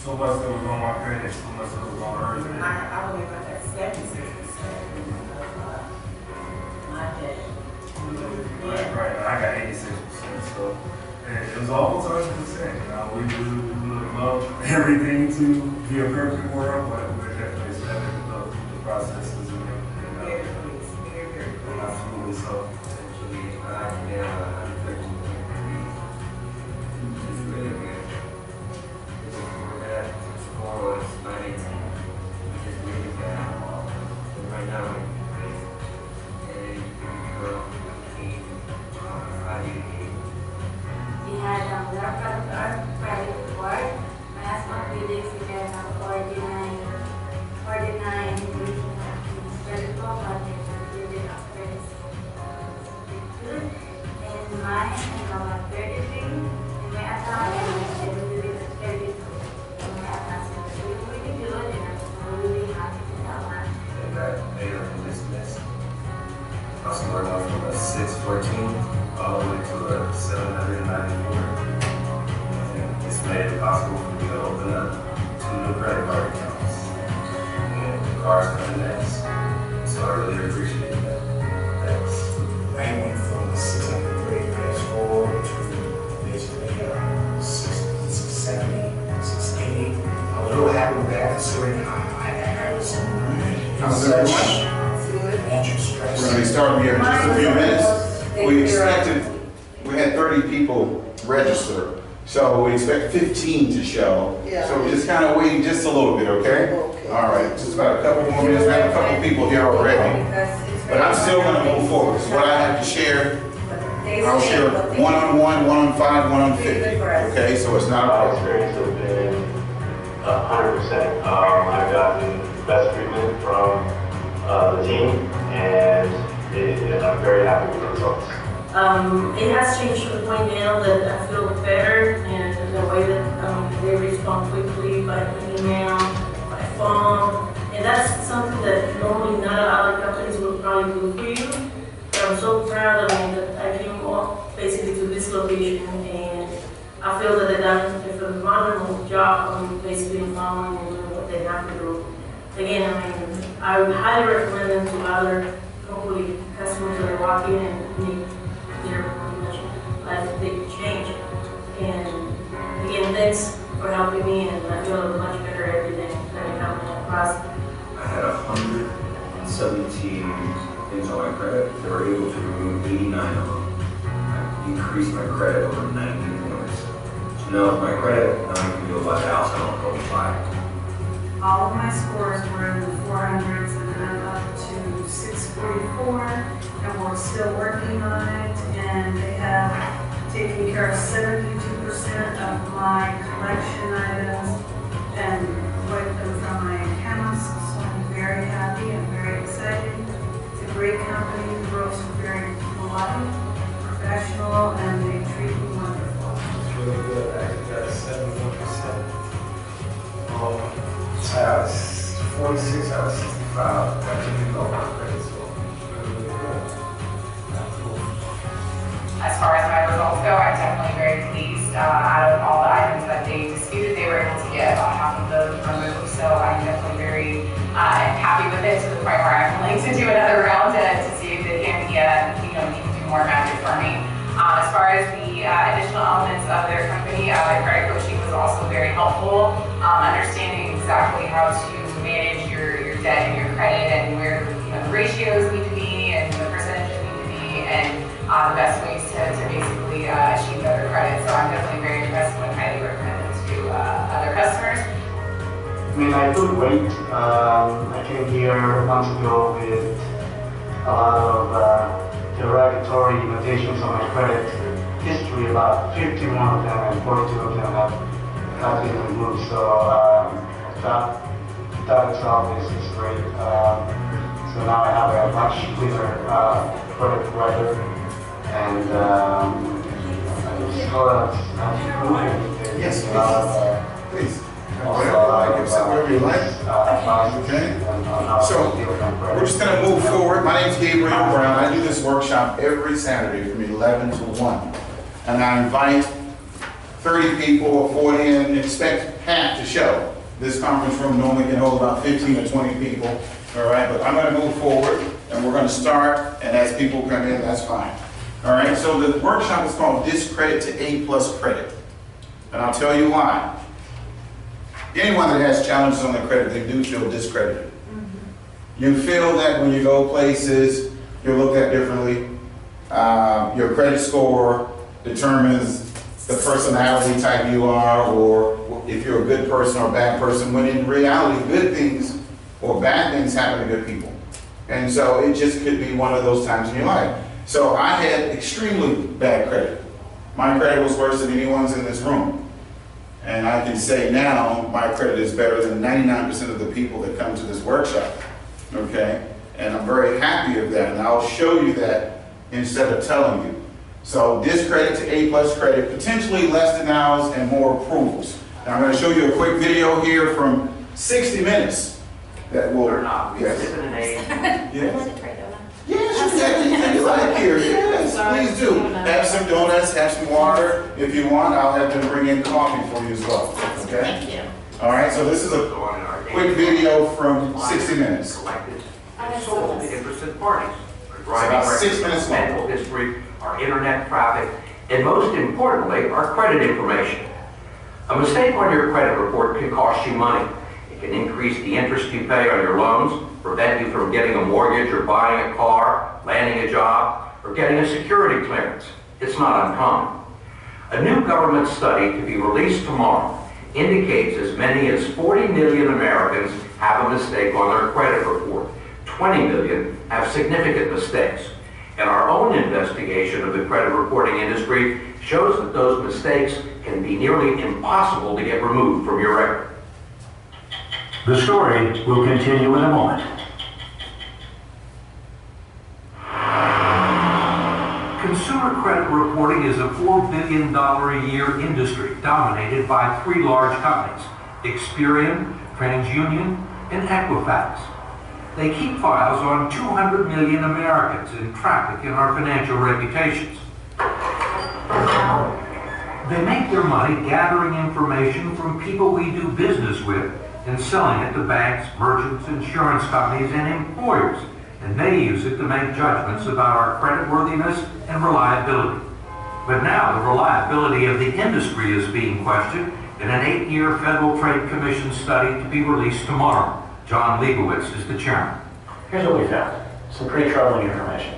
So much that was on my credit, so much that was on hers. I believe I got 76% of my debt. Right. I got 86%. So it was almost 100%. You know, we would love everything to be a perfect world, but we're definitely studying the processes and Very pleased. Very pleased. absolutely so. It's really good. That score was 918. It's really bad. And right now, and girl came 588. We had our credit report. Last month we did get 49 credit report, but we did our credit good. And mine is about 33. And my account is really credit. And my account is really good, and I'm really happy with that one. And that made her business. I scored off from a 614 all the way to a 794. And it's made it possible for me to open up 2 new credit card accounts. And the car's coming next. So I really appreciate that. Thanks. I went from 603 credit score to basically 670, 680. I'm a little happy with that, considering I was How's everyone? interest We're rates. going to be starting here in just a few minutes. We expected, we had 30 people register, so we expect 15 to show. Yeah. So we're just kind of waiting just a little bit, okay? Okay. All right, just about a couple more minutes. We have a couple people here already. But I'm still going to move forward. So what I have to share, I'll share one-on-one, one-on-5, one-on-50. Okay, so it's not a My problem. experience has been 100%. I've gotten the best treatment from the team, and I'm very happy with the results. It has changed to the point now that I feel better, and the way that they respond quickly by email, by phone, and that's something that normally not other companies will probably do for you. But I'm so proud of me that I came up basically to this location, and I feel that they've done a phenomenal job on basically following and doing what they have to do. Again, I mean, I would highly recommend them to other hopefully customers that are walking and need their life big change. And again, thanks for helping me, and I feel much better every day than I come across. I had 117 things on my credit. They were able to remove 89 of them. I decreased my credit over 90 points. So now with my credit, now I can do a lot of house, I don't go buy. All of my scores were in the 400s, and then I'm up to 644, and we're still working on it, and they have taken care of 72% of my collection items and wiped them from my accounts, so I'm very happy and very excited. It's a great company, the girls are very polite, professional, and they treat me wonderful. It's really good. I got 71%. 46 out of 65. Got to be low on credit, so really good. As far as my results go, I'm definitely very pleased. Out of all the items that they disputed, they were able to get about half of those removed. So I'm definitely very happy with it, to the point where I'm willing to do another round to see if they can even do more magic for me. As far as the additional elements of their company, their credit coaching was also very helpful. Understanding exactly how to manage your debt and your credit, and where the ratios need to be and the percentages need to be, and the best ways to basically achieve better credit. So I'm definitely very impressed and highly recommend it to other customers. I mean, I feel great. I came here months ago with a lot of derogatory notations on my credit history. About 51 of them and 42 of them have been removed. So that itself is great. So now I have a much cleaner credit record, and I just Yes, please. Give some whatever you like. Okay. So we're just going to move forward. My name is Gabriel Brown. I do this workshop every Saturday from 11 to 1. And I invite 30 people or 40 and expect half to show. This conference room normally can hold about 15 or 20 people, all right? But I'm gonna move forward and we're gonna start, and as people come in, that's fine. All right, so the workshop is called Discredit to A+ Credit. And I'll tell you why. Anyone that has challenges on their credit, they do feel discredited. You feel that when you go places, you're looked at differently. Your credit score determines the personality type you are, or if you're a good person or a bad person, when in reality, good things or bad things happen to good people. And so it just could be one of those times in your life. So I had extremely bad credit. My credit was worse than anyone's in this room. And I can say now my credit is better than 99% of the people that come to this workshop. Okay? And I'm very happy of that. And I'll show you that instead of telling you. So discredit to A+ credit, potentially less denials and more approvals. Now I'm going to show you a quick video here from 60 Minutes that will. Yes. Yes. Yes, you get anything you like here. Yes, please do. Have some donuts, have some water. If you want, I'll have them bring in coffee for you as well. Okay? Thank you. All right, so this is a quick video from 60 Minutes. Sold to interested parties. It's about 6 minutes long. Medical history, our internet traffic, and most importantly, our credit information. A mistake on your credit report can cost you money. It can increase the interest you pay on your loans, prevent you from getting a mortgage or buying a car, landing a job, or getting a security clearance. It's not uncommon. A new government study to be released tomorrow indicates as many as 40 million Americans have a mistake on their credit report. 20 million have significant mistakes. And our own investigation of the credit reporting industry shows that those mistakes can be nearly impossible to get removed from your record. The story will continue in a moment. Consumer credit reporting is a $4 billion a year industry dominated by 3 large companies, Experian, TransUnion, and Equifax. They keep files on 200 million Americans and traffic in our financial reputations. They make their money gathering information from people we do business with and selling it to banks, merchants, insurance companies, and employers. And they use it to make judgments about our creditworthiness and reliability. But now the reliability of the industry is being questioned in an 8-year Federal Trade Commission study to be released tomorrow. John Leibowitz is the chairman. Here's what we found. Some pretty troubling information.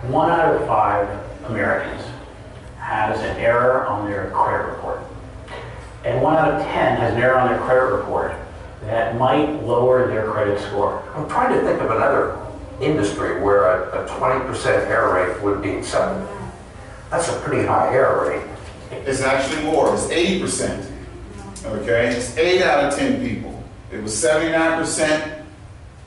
1 out of 5 Americans has an error on their credit report. And 1 out of 10 has an error on their credit report that might lower their credit score. I'm trying to think of another industry where a 20% error rate would be acceptable. That's a pretty high error rate. It's actually more. It's 80%. Okay? It's 8 out of 10 people. It was 79%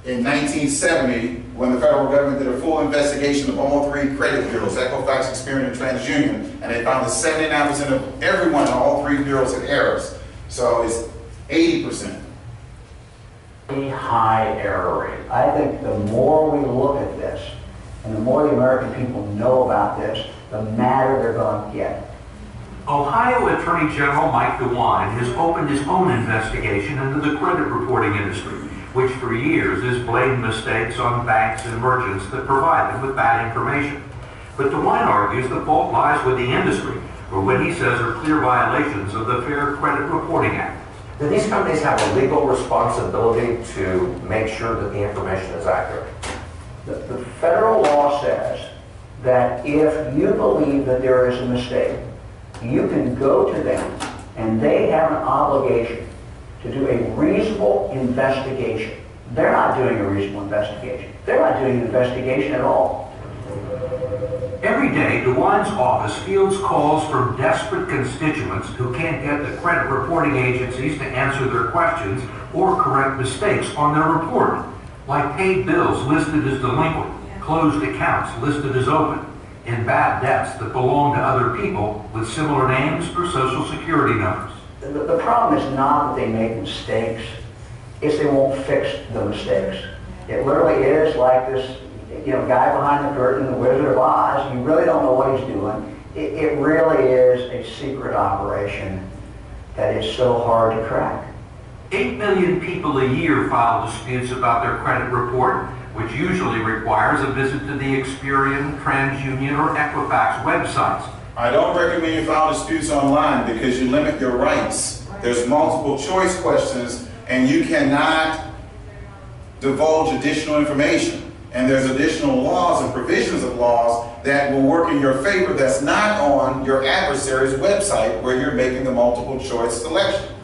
in 1970 when the federal government did a full investigation of all 3 credit bureaus, Equifax, Experian, and TransUnion, and they found that 79% of everyone in all 3 bureaus had errors. So it's 80%. A high error rate. I think the more we look at this, and the more the American people know about this, the madder they're going to get. Ohio Attorney General Mike DeWine has opened his own investigation into the credit reporting industry, which for years has blamed mistakes on banks and merchants that provide them with bad information. But DeWine argues the fault lies with the industry, or what he says are clear violations of the Fair Credit Reporting Act. Do these companies have a legal responsibility to make sure that the information is accurate? The federal law says that if you believe that there is a mistake, you can go to them and they have an obligation to do a reasonable investigation. They're not doing a reasonable investigation. They're not doing an investigation at all. Every day, DeWine's office fields calls from desperate constituents who can't get the credit reporting agencies to answer their questions or correct mistakes on their report, like paid bills listed as delinquent, closed accounts listed as open, and bad debts that belong to other people with similar names or social security numbers. The problem is not that they make mistakes, it's they won't fix the mistakes. It literally is like this, guy behind the curtain in the Wizard of Oz. You really don't know what he's doing. it really is a secret operation that is so hard to crack. 8 million people a year file disputes about their credit report, which usually requires a visit to the Experian, TransUnion, or Equifax websites. I don't recommend you file disputes online because you limit your rights. There's multiple choice questions and you cannot divulge additional information. And there's additional laws and provisions of laws that will work in your favor that's not on your adversary's website where you're making the multiple choice selection.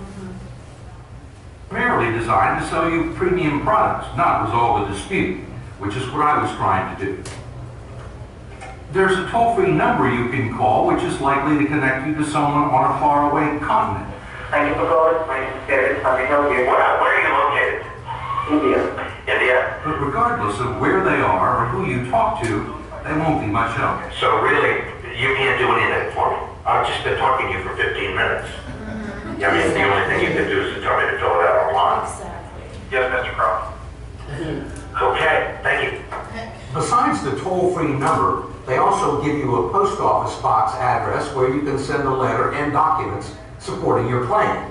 Primarily designed to sell you premium products, not resolve a dispute, which is what I was trying to do. There's a toll-free number you can call, which is likely to connect you to someone on a faraway continent. Thank you for calling. My name is David. How may I help you? Where are you located? India. India. But regardless of where they are or who you talk to, they won't be much help. So really, you can't do anything for me. I've just been talking to you for 15 minutes. I mean, the only thing you can do is to tell me to fill it out online. Yes, Mr. Cross. Okay, thank you. Besides the toll-free number, they also give you a post office box address where you can send a letter and documents supporting your claim.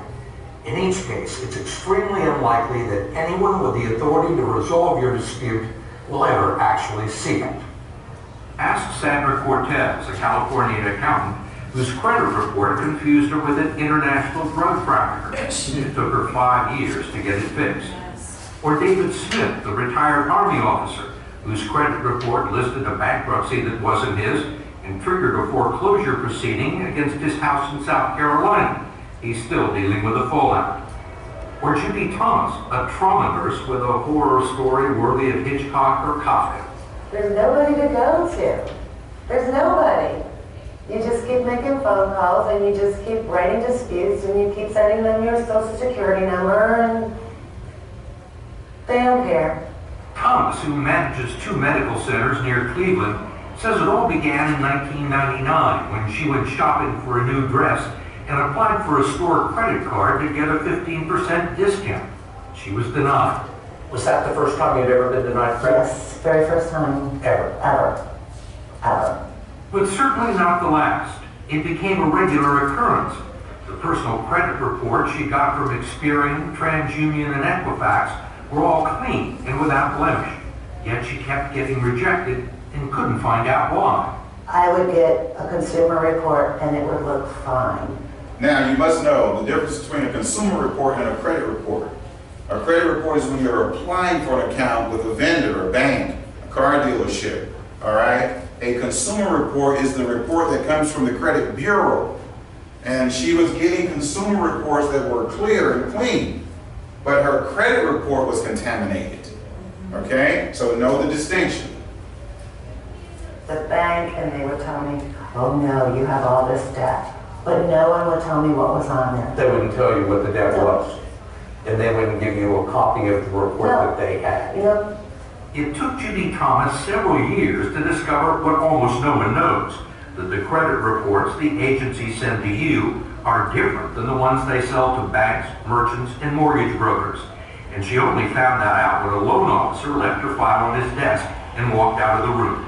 In each case, it's extremely unlikely that anyone with the authority to resolve your dispute will ever actually see it. Ask Sandra Cortez, a California accountant, whose credit report confused her with an international drug trafficker. It took her 5 years to get it fixed. Or David Smith, the retired Army officer, whose credit report listed a bankruptcy that wasn't his and triggered a foreclosure proceeding against his house in South Carolina. He's still dealing with the fallout. Or Judy Thomas, a trauma nurse with a horror story worthy of Hitchcock or Kafka. There's nobody to go to. There's nobody. You just keep making phone calls and you just keep writing disputes and you keep sending them your social security number and they don't care. Thomas, who manages 2 medical centers near Cleveland, says it all began in 1999 when she went shopping for a new dress and applied for a store credit card to get a 15% discount. She was denied. Was that the first time you'd ever been denied credit? Yes, very first time. Ever. But certainly not the last. It became a regular occurrence. The personal credit reports she got from Experian, TransUnion, and Equifax were all clean and without blemish. Yet she kept getting rejected and couldn't find out why. I would get a consumer report and it would look fine. Now, you must know the difference between a consumer report and a credit report. A credit report is when you're applying for an account with a vendor, a bank, a car dealership, all right? A consumer report is the report that comes from the credit bureau. And she was getting consumer reports that were clear and clean, but her credit report was contaminated, okay? So know the distinction. The bank and they would tell me, oh no, you have all this debt. But no one would tell me what was on there. They wouldn't tell you what the debt was. And they wouldn't give you a copy of the report that they had. You know, It took Judy Thomas several years to discover what almost no one knows, that the credit reports the agencies send to you are different than the ones they sell to banks, merchants, and mortgage brokers. And she only found that out when a loan officer left her file on his desk and walked out of the room.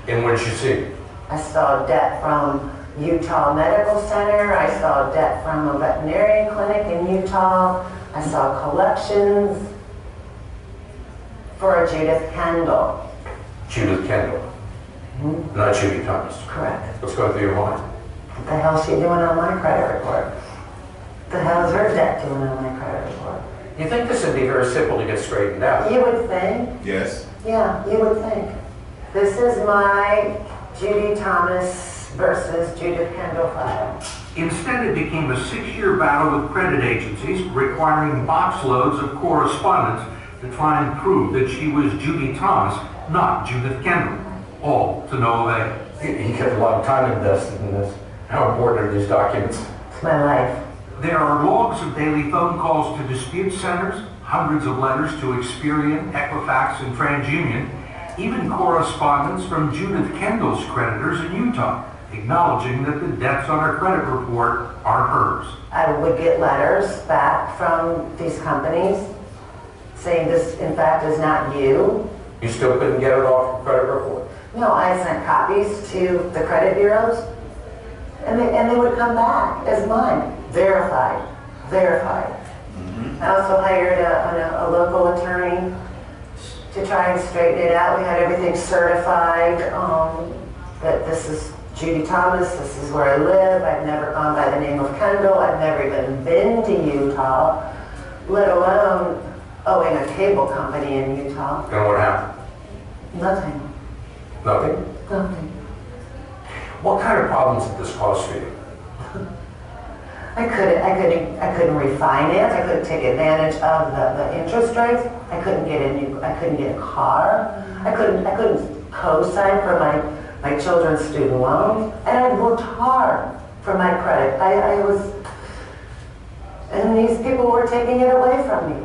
And what did she see? I saw debt from Utah Medical Center. I saw debt from a veterinarian clinic in Utah. I saw collections for a Judith Kendall. Judith Kendall. Mm-hmm. Not Judy Thomas. Correct. What's going through your mind? What the hell is she doing on my credit report? What the hell is her debt doing on my credit report? You think this would be very simple to get straightened out? You would think. Yes. Yeah, you would think. This is my Judy Thomas versus Judith Kendall file. Instead, it became a 6-year battle with credit agencies requiring box loads of correspondence to try and prove that she was Judy Thomas, not Judith Kendall. All to no avail. You get a lot of time invested in this. How important are these documents? It's my life. There are logs of daily phone calls to dispute centers, hundreds of letters to Experian, Equifax, and TransUnion, even correspondence from Judith Kendall's creditors in Utah, acknowledging that the debts on her credit report are hers. I would get letters back from these companies saying this, in fact, is not you. You still couldn't get it off your credit report? No, I sent copies to the credit bureaus And they would come back as mine, verified. I also hired a local attorney to try and straighten it out. We had everything certified, that this is Judy Thomas, this is where I live. I've never gone by the name of Kendall. I've never even been to Utah, let alone owing a cable company in Utah. And what happened? Nothing. Nothing? Nothing. What kind of problems did this cause for you? I couldn't refinance. I couldn't take advantage of the interest rates. I couldn't get a car. I couldn't co-sign for my children's student loans. And I worked hard for my credit. And these people were taking it away from me.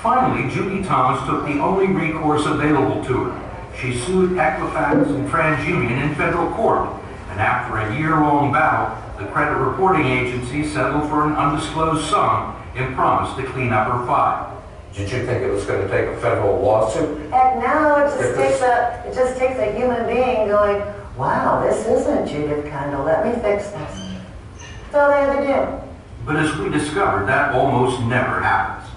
Finally, Judy Thomas took the only recourse available to her. She sued Equifax and TransUnion in federal court. And after a year-long battle, the credit reporting agency settled for an undisclosed sum and promised to clean up her file. Did you think it was going to take a federal lawsuit? Heck no, it just takes a human being going, wow, this isn't Judith Kendall, let me fix this. That's all they had to do. But as we discovered, that almost never happens.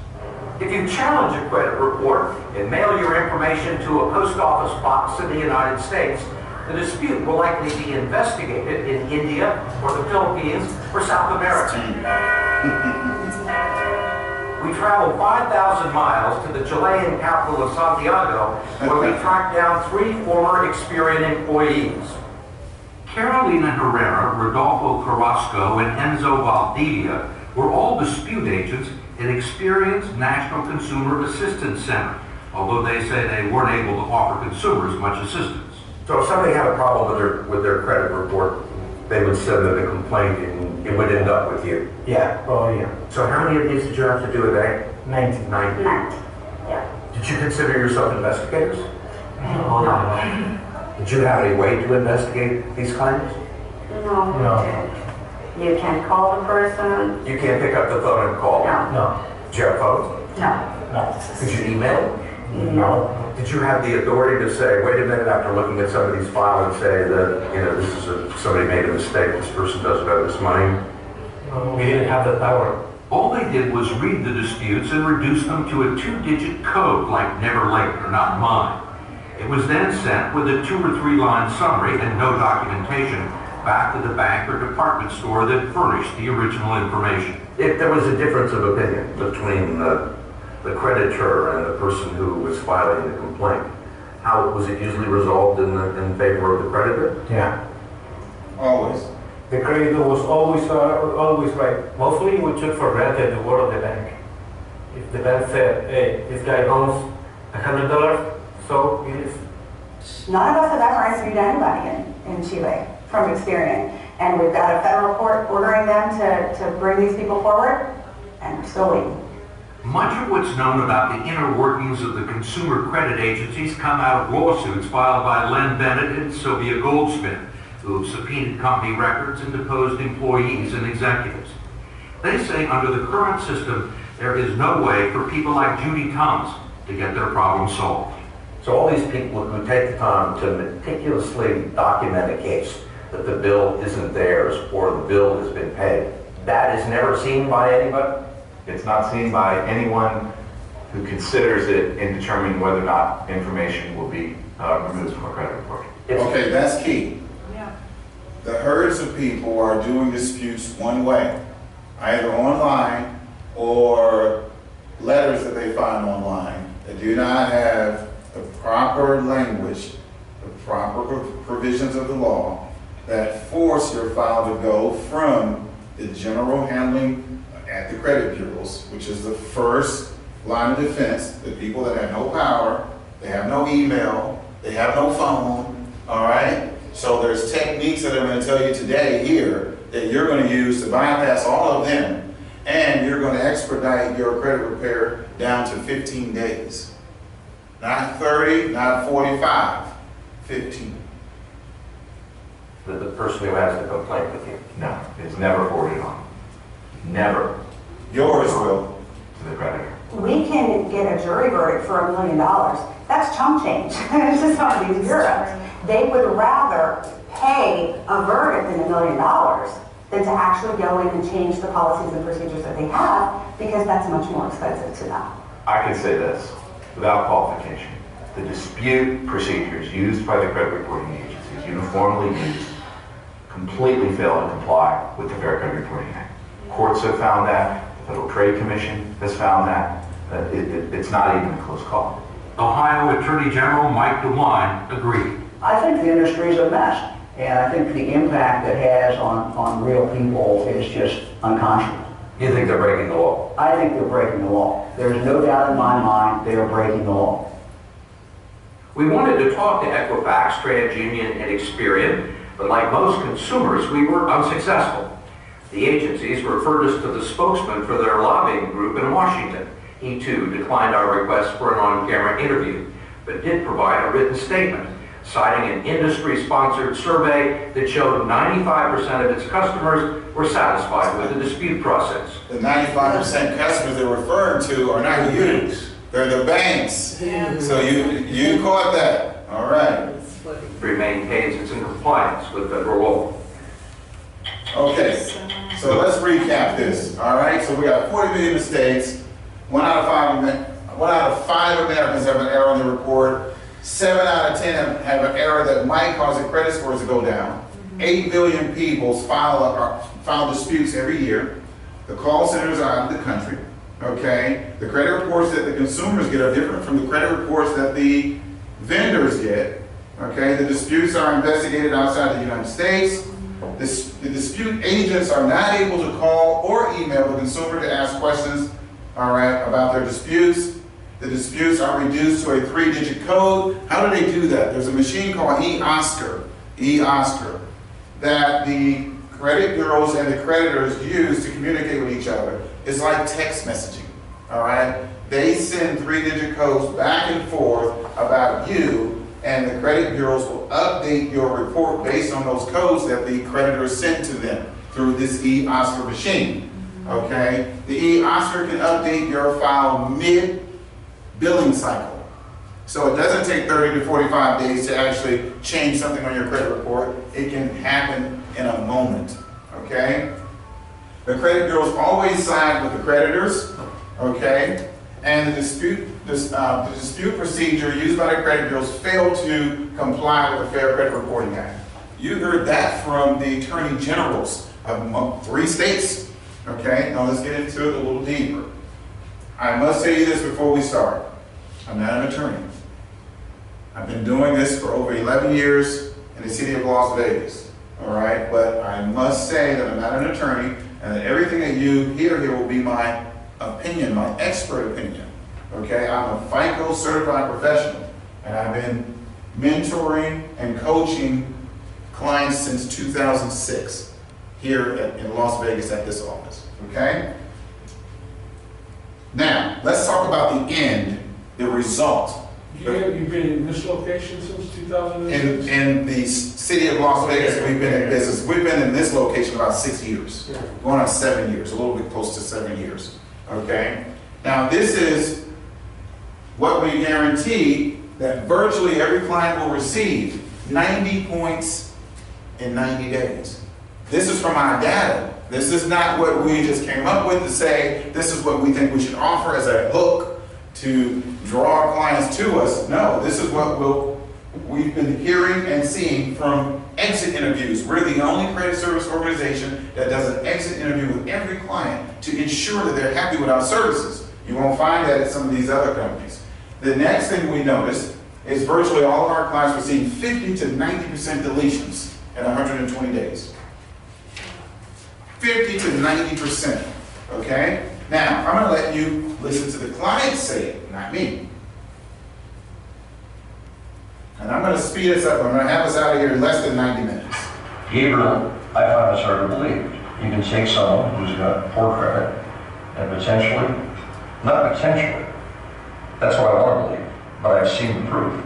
If you challenge a credit report and mail your information to a post office box in the United States, the dispute will likely be investigated in India or the Philippines or South America. We traveled 5,000 miles to the Chilean capital of Santiago, where we tracked down 3 former Experian employees. Carolina Herrera, Rodolfo Carrasco, and Enzo Valdivia were all dispute agents at Experian's National Consumer Assistance Center, although they say they weren't able to offer consumers much assistance. So if somebody had a problem with their credit report, they would send them a complaint and it would end up with you? Yeah. Oh, yeah. So how many of these did you have to do a day? 90. 90. Yeah. Did you consider yourself investigators? Oh, no. Did you have any way to investigate these claims? No. You can call the person. You can't pick up the phone and call them? No. Did you have phones? No. Could you email? No. Did you have the authority to say, wait a minute, after looking at somebody's file and say that, this is somebody made a mistake, this person doesn't owe this money? We didn't have the power. All they did was read the disputes and reduce them to a 2-digit code like never late or not mine. It was then sent with a 2 or 3 line summary and no documentation back to the bank or department store that furnished the original information. If there was a difference of opinion between the creditor and the person who was filing the complaint, how was it usually resolved in favor of the creditor? Yeah. Always. The creditor was always right. Mostly we took for granted the word of the bank. If the bank said, hey, this guy owns $100, so it is. None of us have ever interviewed anybody in Chile from Experian. And we've got a federal court ordering them to bring these people forward, and we're still waiting. Much of what's known about the inner workings of the consumer credit agencies come out of lawsuits filed by Len Bennett and Sylvia Goldsmith, who subpoenaed company records and deposed employees and executives. They say under the current system, there is no way for people like Judy Thomas to get their problem solved. So all these people who take the time to meticulously document a case, that the bill isn't theirs or the bill has been paid, that is never seen by anybody? It's not seen by anyone who considers it in determining whether or not information will be removed from a credit report. Okay, that's key. Yeah. The herds of people are doing disputes one way, either online or letters that they find online that do not have the proper language, the proper provisions of the law that force your file to go from the general handling at the credit bureaus, which is the first line of defense, the people that have no power, they have no email, they have no phone, all right? So there's techniques that I'm going to tell you today here that you're going to use to bypass all of them, and you're going to expedite your credit repair down to 15 days. Not 30, not 45, 15. The person who has the complaint with you? No, it's never forwarded on. Never. Yours will. To the creditor. We can get a jury verdict for $1 million. That's chump change. It's just on these bureaus. They would rather pay $1 a verdict in $1 million than to actually go in and change the policies and procedures that they have, because that's much more expensive to them. I can say this without qualification. The dispute procedures used by the credit reporting agencies, uniformly used, completely fail to comply with the Fair Credit Reporting Act. Courts have found that, the Federal Trade Commission has found that, it's not even a close call. Ohio Attorney General Mike DeWine agreed. I think the industry is a mess, and I think the impact it has on real people is just unconscionable. You think they're breaking the law? I think they're breaking the law. There's no doubt in my mind they are breaking the law. We wanted to talk to Equifax, TransUnion, and Experian, but like most consumers, we were unsuccessful. The agencies referred us to the spokesman for their lobbying group in Washington. He too declined our request for an on-camera interview, but did provide a written statement, citing an industry-sponsored survey that showed 95% of its customers were satisfied with the dispute process. The 95% customers they're referring to are not you. They're the banks. Yeah. So you caught that. All right. Remain cases in compliance with federal law. Okay. So let's recap this. All right. So we got 40 million mistakes. 1 out of 5 Americans have an error on the report. 7 out of 10 have an error that might cause their credit scores to go down. 8 billion people file disputes every year. The call centers are out of the country. Okay, the credit reports that the consumers get are different from the credit reports that the vendors get. Okay, the disputes are investigated outside the United States. The dispute agents are not able to call or email the consumer to ask questions, all right, about their disputes. The disputes are reduced to a 3-digit code. How do they do that? There's a machine called eOscar, that the credit bureaus and the creditors use to communicate with each other. It's like text messaging, all right? They send 3-digit codes back and forth about you, and the credit bureaus will update your report based on those codes that the creditors sent to them through this eOscar machine, okay? The eOscar can update your file mid-billing cycle. So it doesn't take 30 to 45 days to actually change something on your credit report. It can happen in a moment, okay? The credit bureaus always side with the creditors, okay? And the dispute procedure used by the credit bureaus failed to comply with the Fair Credit Reporting Act. You heard that from the attorney generals of 3 states, okay? Now let's get into it a little deeper. I must tell you this before we start. I'm not an attorney. I've been doing this for over 11 years in the city of Las Vegas, all right? But I must say that I'm not an attorney, and that everything that you hear here will be my opinion, my expert opinion, okay? I'm a FICO certified professional, and I've been mentoring and coaching clients since 2006 here in Las Vegas at this office, okay? Now, let's talk about the end, the result. You've been in this location since 2006? In the city of Las Vegas, we've been in business. We've been in this location about 6 years, going on 7 years, a little bit close to 7 years, okay? Now, this is what we guarantee that virtually every client will receive 90 points in 90 days. This is from our data. This is not what we just came up with to say, this is what we think we should offer as a hook to draw our clients to us. No, this is what we've been hearing and seeing from exit interviews. We're the only credit service organization that does an exit interview with every client to ensure that they're happy with our services. You won't find that at some of these other companies. The next thing we noticed is virtually all of our clients receive 50 to 90% deletions in 120 days. 50 to 90%, okay? Now, I'm gonna let you listen to the client say it, not me. And I'm gonna speed us up. I'm gonna have us out of here in less than 90 minutes. Gabriel, I find this hard to believe. You can take someone who's got poor credit and potentially, not potentially, that's what I want to believe, but I've seen the proof.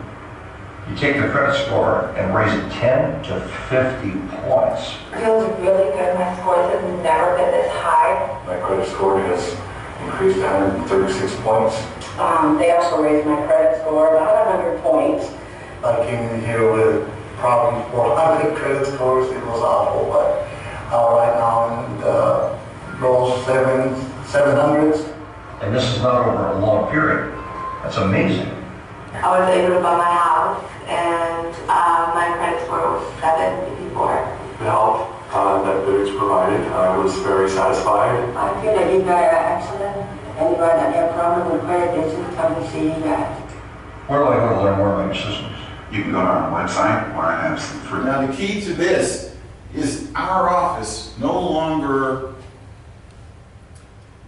You take their credit score and raise it 10 to 50 points. Feels really good. My scores have never been this high. My credit score has increased 136 points. They also raised my credit score about 100 points. I came in here with probably 400 credit scores. It was awful, but right now in the low 700s. And this is not over a long period. That's amazing. I was able to buy my house, and my credit score was 754. The help that Vivix provided, I was very satisfied. I feel that you guys are excellent. Anybody that have a problem with credit, they should come and see you guys. Where do I go to learn more about your systems? You can go to our website where I have some free. Now the key to this is our office no longer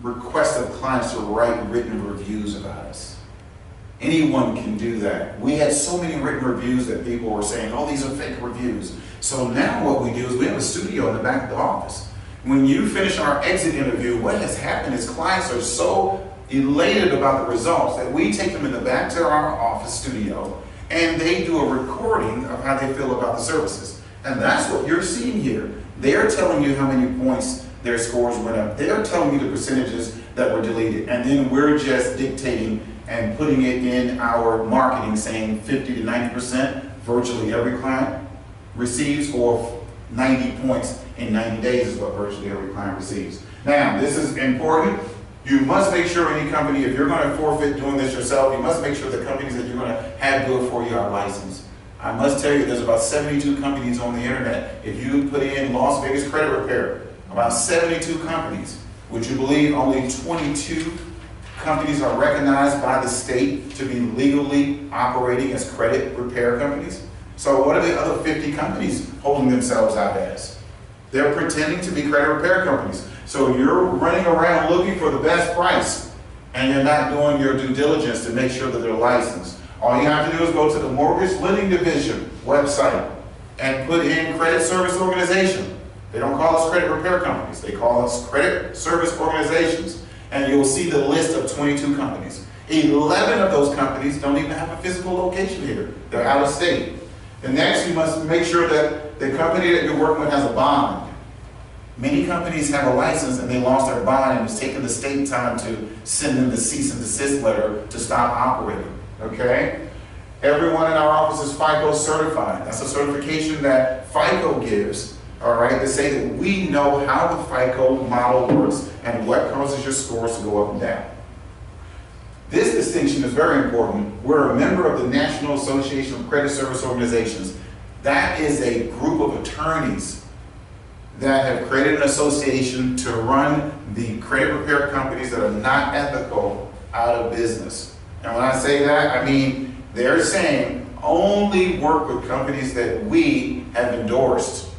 requests of clients to write written reviews about us. Anyone can do that. We had so many written reviews that people were saying, oh, these are fake reviews. So now what we do is we have a studio in the back of the office. When you finish our exit interview, what has happened is clients are so elated about the results that we take them in the back to our office studio and they do a recording of how they feel about the services. And that's what you're seeing here. They're telling you how many points their scores went up. They're telling you the percentages that were deleted. And then we're just dictating and putting it in our marketing saying 50 to 90% virtually every client receives, or 90 points in 90 days is what virtually every client receives. Now, this is important. You must make sure any company, if you're going to forfeit doing this yourself, you must make sure the companies that you're going to have do it for you are licensed. I must tell you, there's about 72 companies on the internet. If you put in Las Vegas Credit Repair, about 72 companies. Would you believe only 22 companies are recognized by the state to be legally operating as credit repair companies? So what are the other 50 companies holding themselves out as? They're pretending to be credit repair companies. So you're running around looking for the best price and you're not doing your due diligence to make sure that they're licensed. All you have to do is go to the Mortgage Lending Division website and put in credit service organization. They don't call us credit repair companies. They call us credit service organizations. And you'll see the list of 22 companies. 11 of those companies don't even have a physical location here. They're out of state. And next, you must make sure that the company that you're working with has a bond. Many companies have a license and they lost their bond, and it's taken the state time to send them the cease and desist letter to stop operating, okay? Everyone in our office is FICO certified. That's a certification that FICO gives, all right, to say that we know how the FICO model works and what causes your scores to go up and down. This distinction is very important. We're a member of the National Association of Credit Service Organizations. That is a group of attorneys that have created an association to run the credit repair companies that are not ethical out of business. And when I say that, I mean they're saying only work with companies that we have endorsed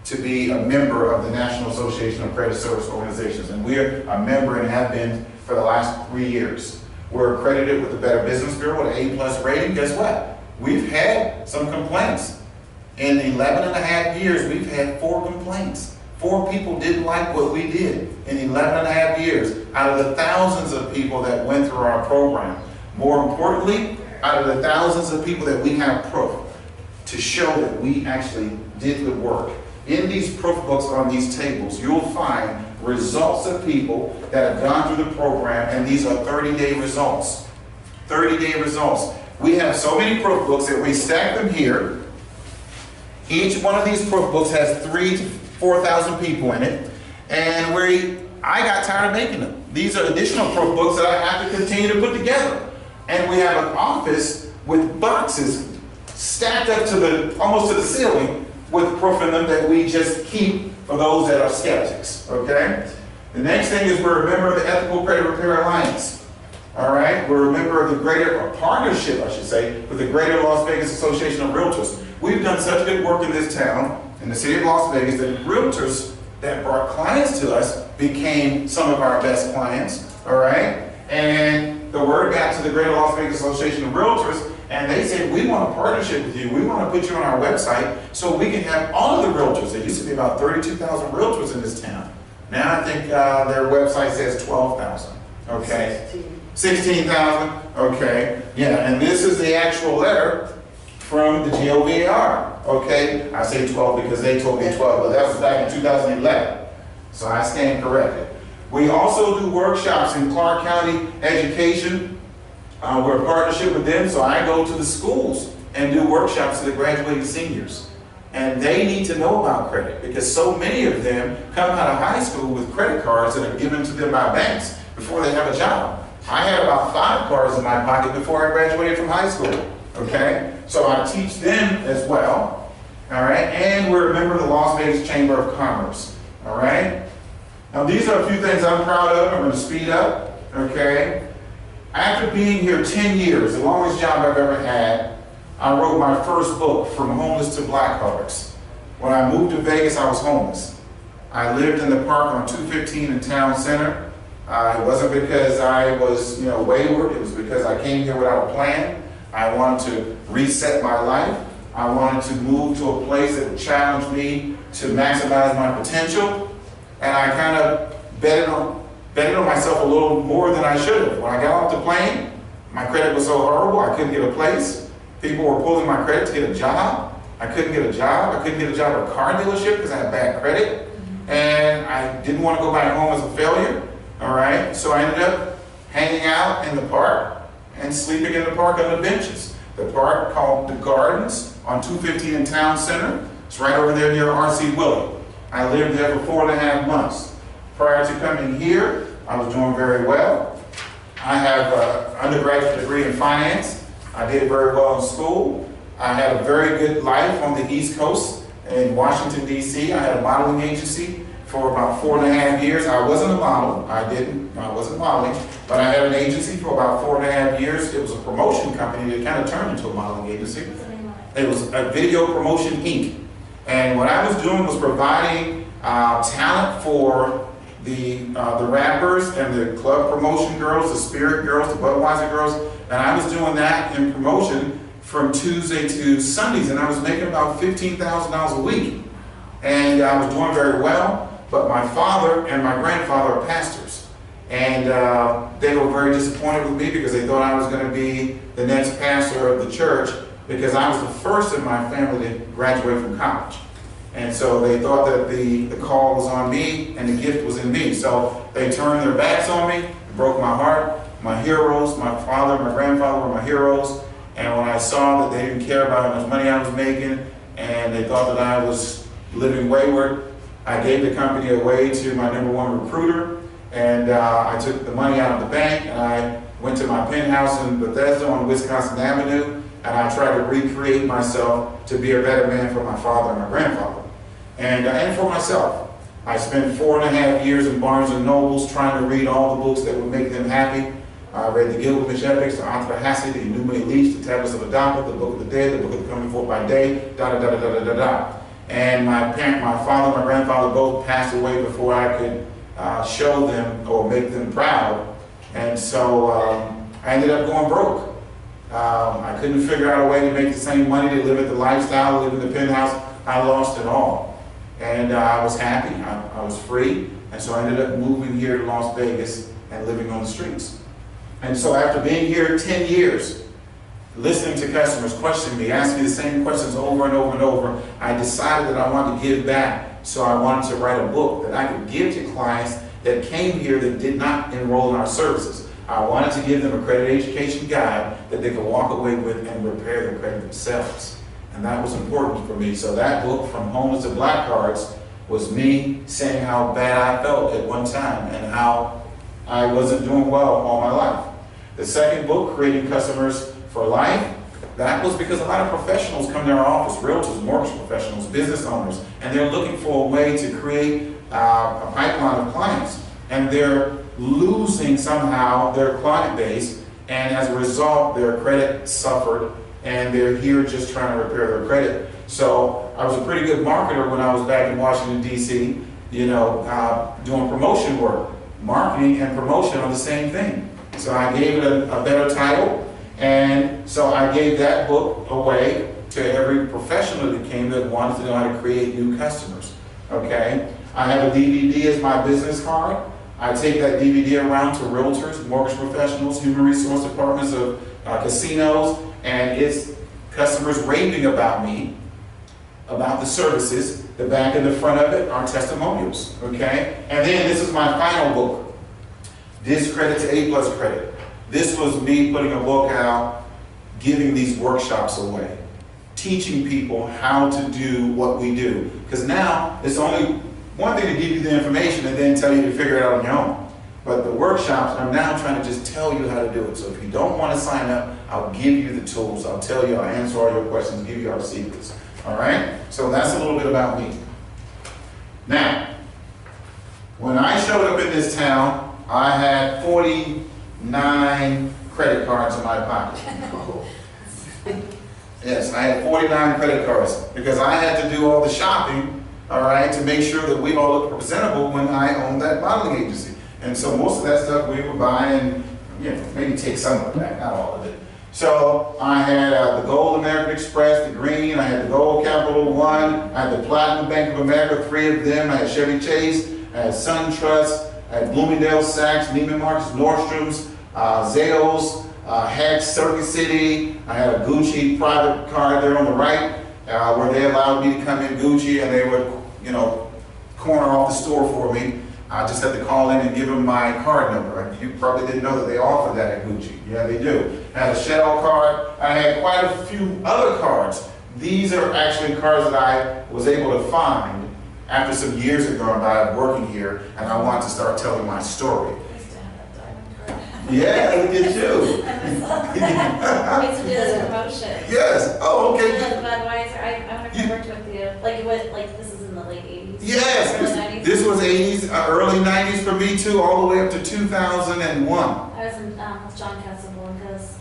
to be a member of the National Association of Credit Service Organizations. And we're a member and have been for the last 3 years. We're accredited with the Better Business Bureau with an A+ rating. Guess what? We've had some complaints. In 11 and a half years, we've had 4 complaints. 4 people didn't like what we did in 11 and a half years out of the thousands of people that went through our program. More importantly, out of the thousands of people that we have proof to show that we actually did the work. In these proof books on these tables, you'll find results of people that have gone through the program, and these are 30-day results. 30-day results. We have so many proof books that we stack them here. Each one of these proof books has 3,000 to 4,000 people in it, and I got tired of making them. These are additional proof books that I have to continue to put together. And we have an office with boxes stacked up to almost to the ceiling with proof in them that we just keep for those that are skeptics, okay? The next thing is we're a member of the Ethical Credit Repair Alliance, all right? We're a member of the partnership, I should say, with the Greater Las Vegas Association of Realtors. We've done such good work in this town, in the city of Las Vegas, that realtors that brought clients to us became some of our best clients, all right? And the word got to the Greater Las Vegas Association of Realtors, and they said, we want a partnership with you. We want to put you on our website so we can have all of the realtors. There used to be about 32,000 realtors in this town. Now I think their website says 12,000, okay? 16,000, okay? Yeah, and this is the actual letter from the GOVAR, okay? I say 12 because they told me 12, but that was back in 2011. So I stand corrected. We also do workshops in Clark County Education. We're a partnership with them, so I go to the schools and do workshops to the graduating seniors. And they need to know about credit because so many of them come out of high school with credit cards that are given to them by banks before they have a job. I had about 5 cards in my pocket before I graduated from high school, okay? So I teach them as well, all right? And we're a member of the Las Vegas Chamber of Commerce, all right? Now these are a few things I'm proud of. I'm going to speed up, okay? After being here 10 years, the longest job I've ever had, I wrote my first book, From Homeless to Blackcards. When I moved to Vegas, I was homeless. I lived in the park on 215 in Town Center. It wasn't because I was, wayward. It was because I came here without a plan. I wanted to reset my life. I wanted to move to a place that would challenge me to maximize my potential. And I kind of betted on myself a little more than I should have. When I got off the plane, my credit was so horrible, I couldn't get a place. People were pulling my credit to get a job. I couldn't get a job. I couldn't get a job at a car dealership because I had bad credit. And I didn't want to go back home as a failure. All right. So I ended up hanging out in the park and sleeping in the park on the benches. The park called the Gardens on 215 in Town Center. It's right over there near R.C. Willey. I lived there for 4.5 months. Prior to coming here, I was doing very well. I have an undergraduate degree in finance. I did very well in school. I had a very good life on the East Coast in Washington, D.C. I had a modeling agency for about 4.5 years. I wasn't a model. I wasn't modeling, but I had an agency for about 4.5 years. It was a promotion company that kind of turned into a modeling agency. It was a Video Promotion Inc. And what I was doing was providing talent for the rappers and the club promotion girls, the Spirit girls, the Budweiser girls, and I was doing that in promotion from Tuesday to Sundays, and I was making about $15,000 a week. And I was doing very well, but my father and my grandfather are pastors. And they were very disappointed with me because they thought I was going to be the next pastor of the church because I was the first in my family to graduate from college. And so they thought that the call was on me and the gift was in me. So they turned their backs on me, it broke my heart. My heroes, my father, my grandfather were my heroes. And when I saw that they didn't care about how much money I was making and they thought that I was living wayward, I gave the company away to my #1 recruiter. And I took the money out of the bank and I went to my penthouse in Bethesda on Wisconsin Avenue and I tried to recreate myself to be a better man for my father and my grandfather. And for myself. I spent 4.5 years in Barnes & Nobles trying to read all the books that would make them happy. I read the Gilgamesh Epics, the Anthropahasi, the Enuma Elish, the Tablets of Adapa, the Book of the Dead, the Book of the Coming Forth by Day, da-da-da-da-da-da-da. And my father and my grandfather both passed away before I could show them or make them proud. And so I ended up going broke. I couldn't figure out a way to make the same money to live at the lifestyle, live in the penthouse. I lost it all. And I was happy, I was free. And so I ended up moving here to Las Vegas and living on the streets. And so after being here 10 years, listening to customers question me, ask me the same questions over and over and over, I decided that I wanted to give back. So I wanted to write a book that I could give to clients that came here that did not enroll in our services. I wanted to give them a credit education guide that they could walk away with and repair their credit themselves. And that was important for me. So that book, From Homeless to Blackcards, was me saying how bad I felt at one time and how I wasn't doing well all my life. The second book, Creating Customers for Life, that was because a lot of professionals come to our office, realtors, mortgage professionals, business owners, and they're looking for a way to create a pipeline of clients. And they're losing somehow their client base, and as a result, their credit suffered, and they're here just trying to repair their credit. So I was a pretty good marketer when I was back in Washington, D.C., doing promotion work. Marketing and promotion are the same thing. So I gave it a better title, and so I gave that book away to every professional that came that wanted to know how to create new customers, okay? I have a DVD as my business card. I take that DVD around to realtors, mortgage professionals, human resource departments of casinos, and it's customers raving about me, about the services. The back and the front of it are testimonials, okay? And then this is my final book, Discredit to A+ Credit. This was me putting a book out, giving these workshops away. teaching people how to do what we do. Because now it's only one thing to give you the information and then tell you to figure it out on your own. But the workshops, I'm now trying to just tell you how to do it. So if you don't want to sign up, I'll give you the tools. I'll tell you, I'll answer all your questions, give you our secrets. All right? So that's a little bit about me. Now, when I showed up in this town, I had 49 credit cards in my pocket. Yes, I had 49 credit cards because I had to do all the shopping, all right, to make sure that we all look presentable when I owned that modeling agency. And so most of that stuff we were buying, you know, maybe take some of it back, not all of it. So I had the Gold American Express, the green, I had the Gold Capital One, I had the Platinum Bank of America, 3 of them, I had Chevy Chase, I had SunTrust, I had Bloomingdale's, Saks, Neiman Marcus, Nordstrom's, Zales, had Circuit City, I had a Gucci private card there on the right, where they allowed me to come in Gucci and they would, you know, corner off the store for me. I just had to call in and give them my card number. You probably didn't know that they offer that at Gucci. Yeah, they do. I had a Shell card. I had quite a few other cards. These are actually cards that I was able to find after some years ago by working here, and I wanted to start telling my story. Yeah, we did too. I used to do this promotion. Yes. Oh, okay. Like Budweiser, I wonder if I worked with you. Like this is in the late 80s. Yes. Early 90s. This was 80s, early 90s for me too, all the way up to 2001. I was in with John Casablancas.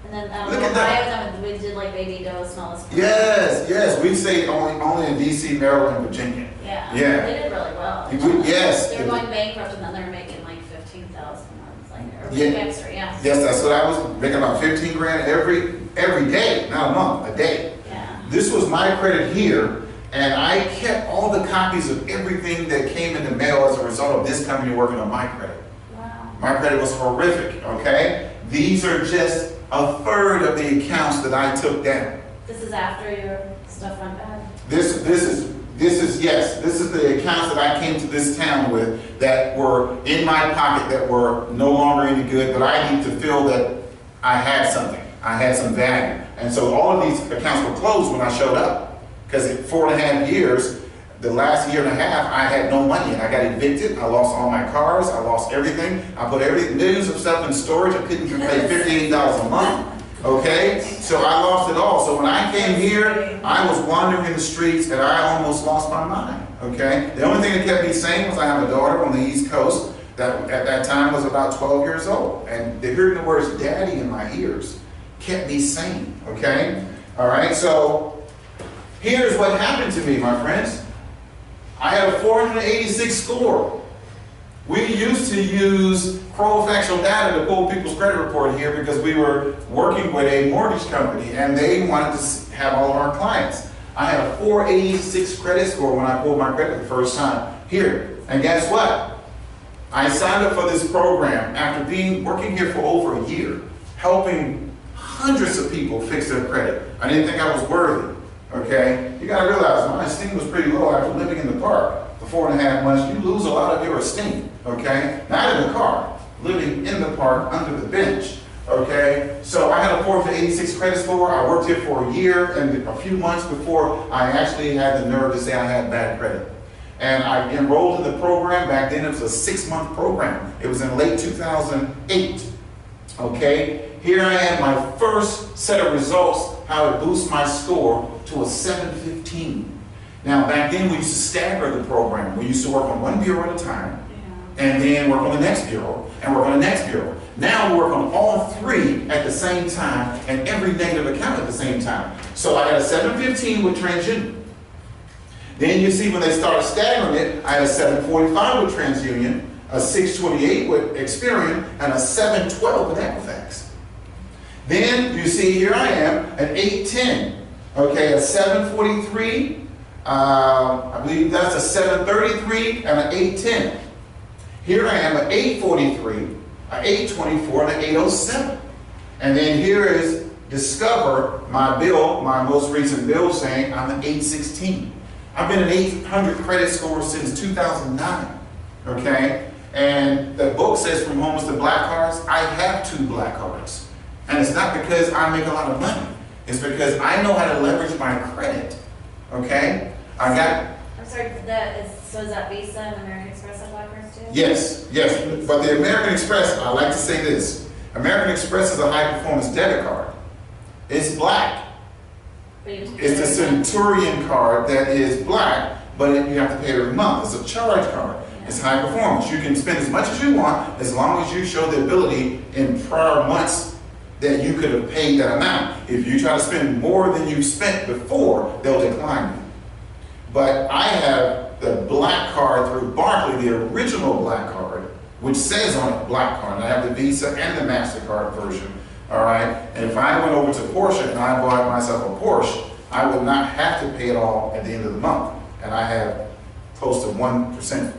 And then Look at that. I was we did like Baby Dose and all this. Yes, yes. We stayed only in DC, Maryland, and Virginia. Yeah. Yeah. They did really well. Yes. They were going bankrupt and then they were making like 15,000 months, like or Yeah. extra, yeah. Yes, that's what I was making, about 15 grand every day, not a month, a day. Yeah. This was my credit here, and I kept all the copies of everything that came in the mail as a result of this company working on my credit. Wow. My credit was horrific, okay? These are just a third of the accounts that I took down. This is after your stuff went bad. This is the accounts that I came to this town with that were in my pocket that were no longer any good, but I need to feel that I had something. I had some value. And so all of these accounts were closed when I showed up. Because in 4.5 years, the last year and a half, I had no money and I got evicted. I lost all my cars. I lost everything. I put millions of stuff in storage. I couldn't even pay $58 a month. Okay? So I lost it all. So when I came here, I was wandering in the streets and I almost lost my mind. Okay? The only thing that kept me sane was I have a daughter on the East Coast that at that time was about 12 years old. And hearing the words daddy in my ears kept me sane. Okay? All right? So here's what happened to me, my friends. I had a 486 score. We used to use factual data to pull people's credit report here because we were working with a mortgage company and they wanted to have all of our clients. I had a 486 credit score when I pulled my credit the first time here. And guess what? I signed up for this program after working here for over a year, helping hundreds of people fix their credit. I didn't think I was worthy. Okay? You gotta realize my esteem was pretty low after living in the park for 4.5 months. You lose a lot of your esteem. Okay? Not in the car, living in the park under the bench. Okay? So I had a 486 credit score. I worked here for a year and a few months before I actually had the nerve to say I had bad credit. And I enrolled in the program. Back then it was a 6-month program. It was in late 2008. Okay? Here I am, my first set of results, how it boosts my score to a 715. Now, back then we used to stagger the program. We used to work on one bureau at a time, and then work on the next bureau, and work on the next bureau. Now we work on all 3 at the same time, and every negative account at the same time. So I had a 715 with TransUnion. Then you see when they started staggering it, I had a 745 with TransUnion, a 628 with Experian, and a 712 with Equifax. Then you see here I am, an 810, okay, a 743, I believe that's a 733 and an 810. Here I am, an 843, an 824, and an 807. And then here is Discover, my bill, my most recent bill saying I'm an 816. I've been an 800 credit score since 2009, okay? And the book says From Homeless to Blackcards. I have 2 Blackcards. And it's not because I make a lot of money. is because I know how to leverage my credit, okay? I got... I'm sorry, so is that Visa and American Express and Blackcards too? Yes, yes, but the American Express, I like to say this. American Express is a high-performance debit card. It's black. It's a Centurion card that is black, but you have to pay every month. It's a charge card. It's high performance. You can spend as much as you want as long as you show the ability in prior months that you could have paid that amount. If you try to spend more than you've spent before, they'll decline you. But I have the black card through Barclays, the original black card, which says on it black card. And I have the Visa and the MasterCard version. All right. And if I went over to Porsche and I bought myself a Porsche, I would not have to pay it all at the end of the month. And I have close to 1%,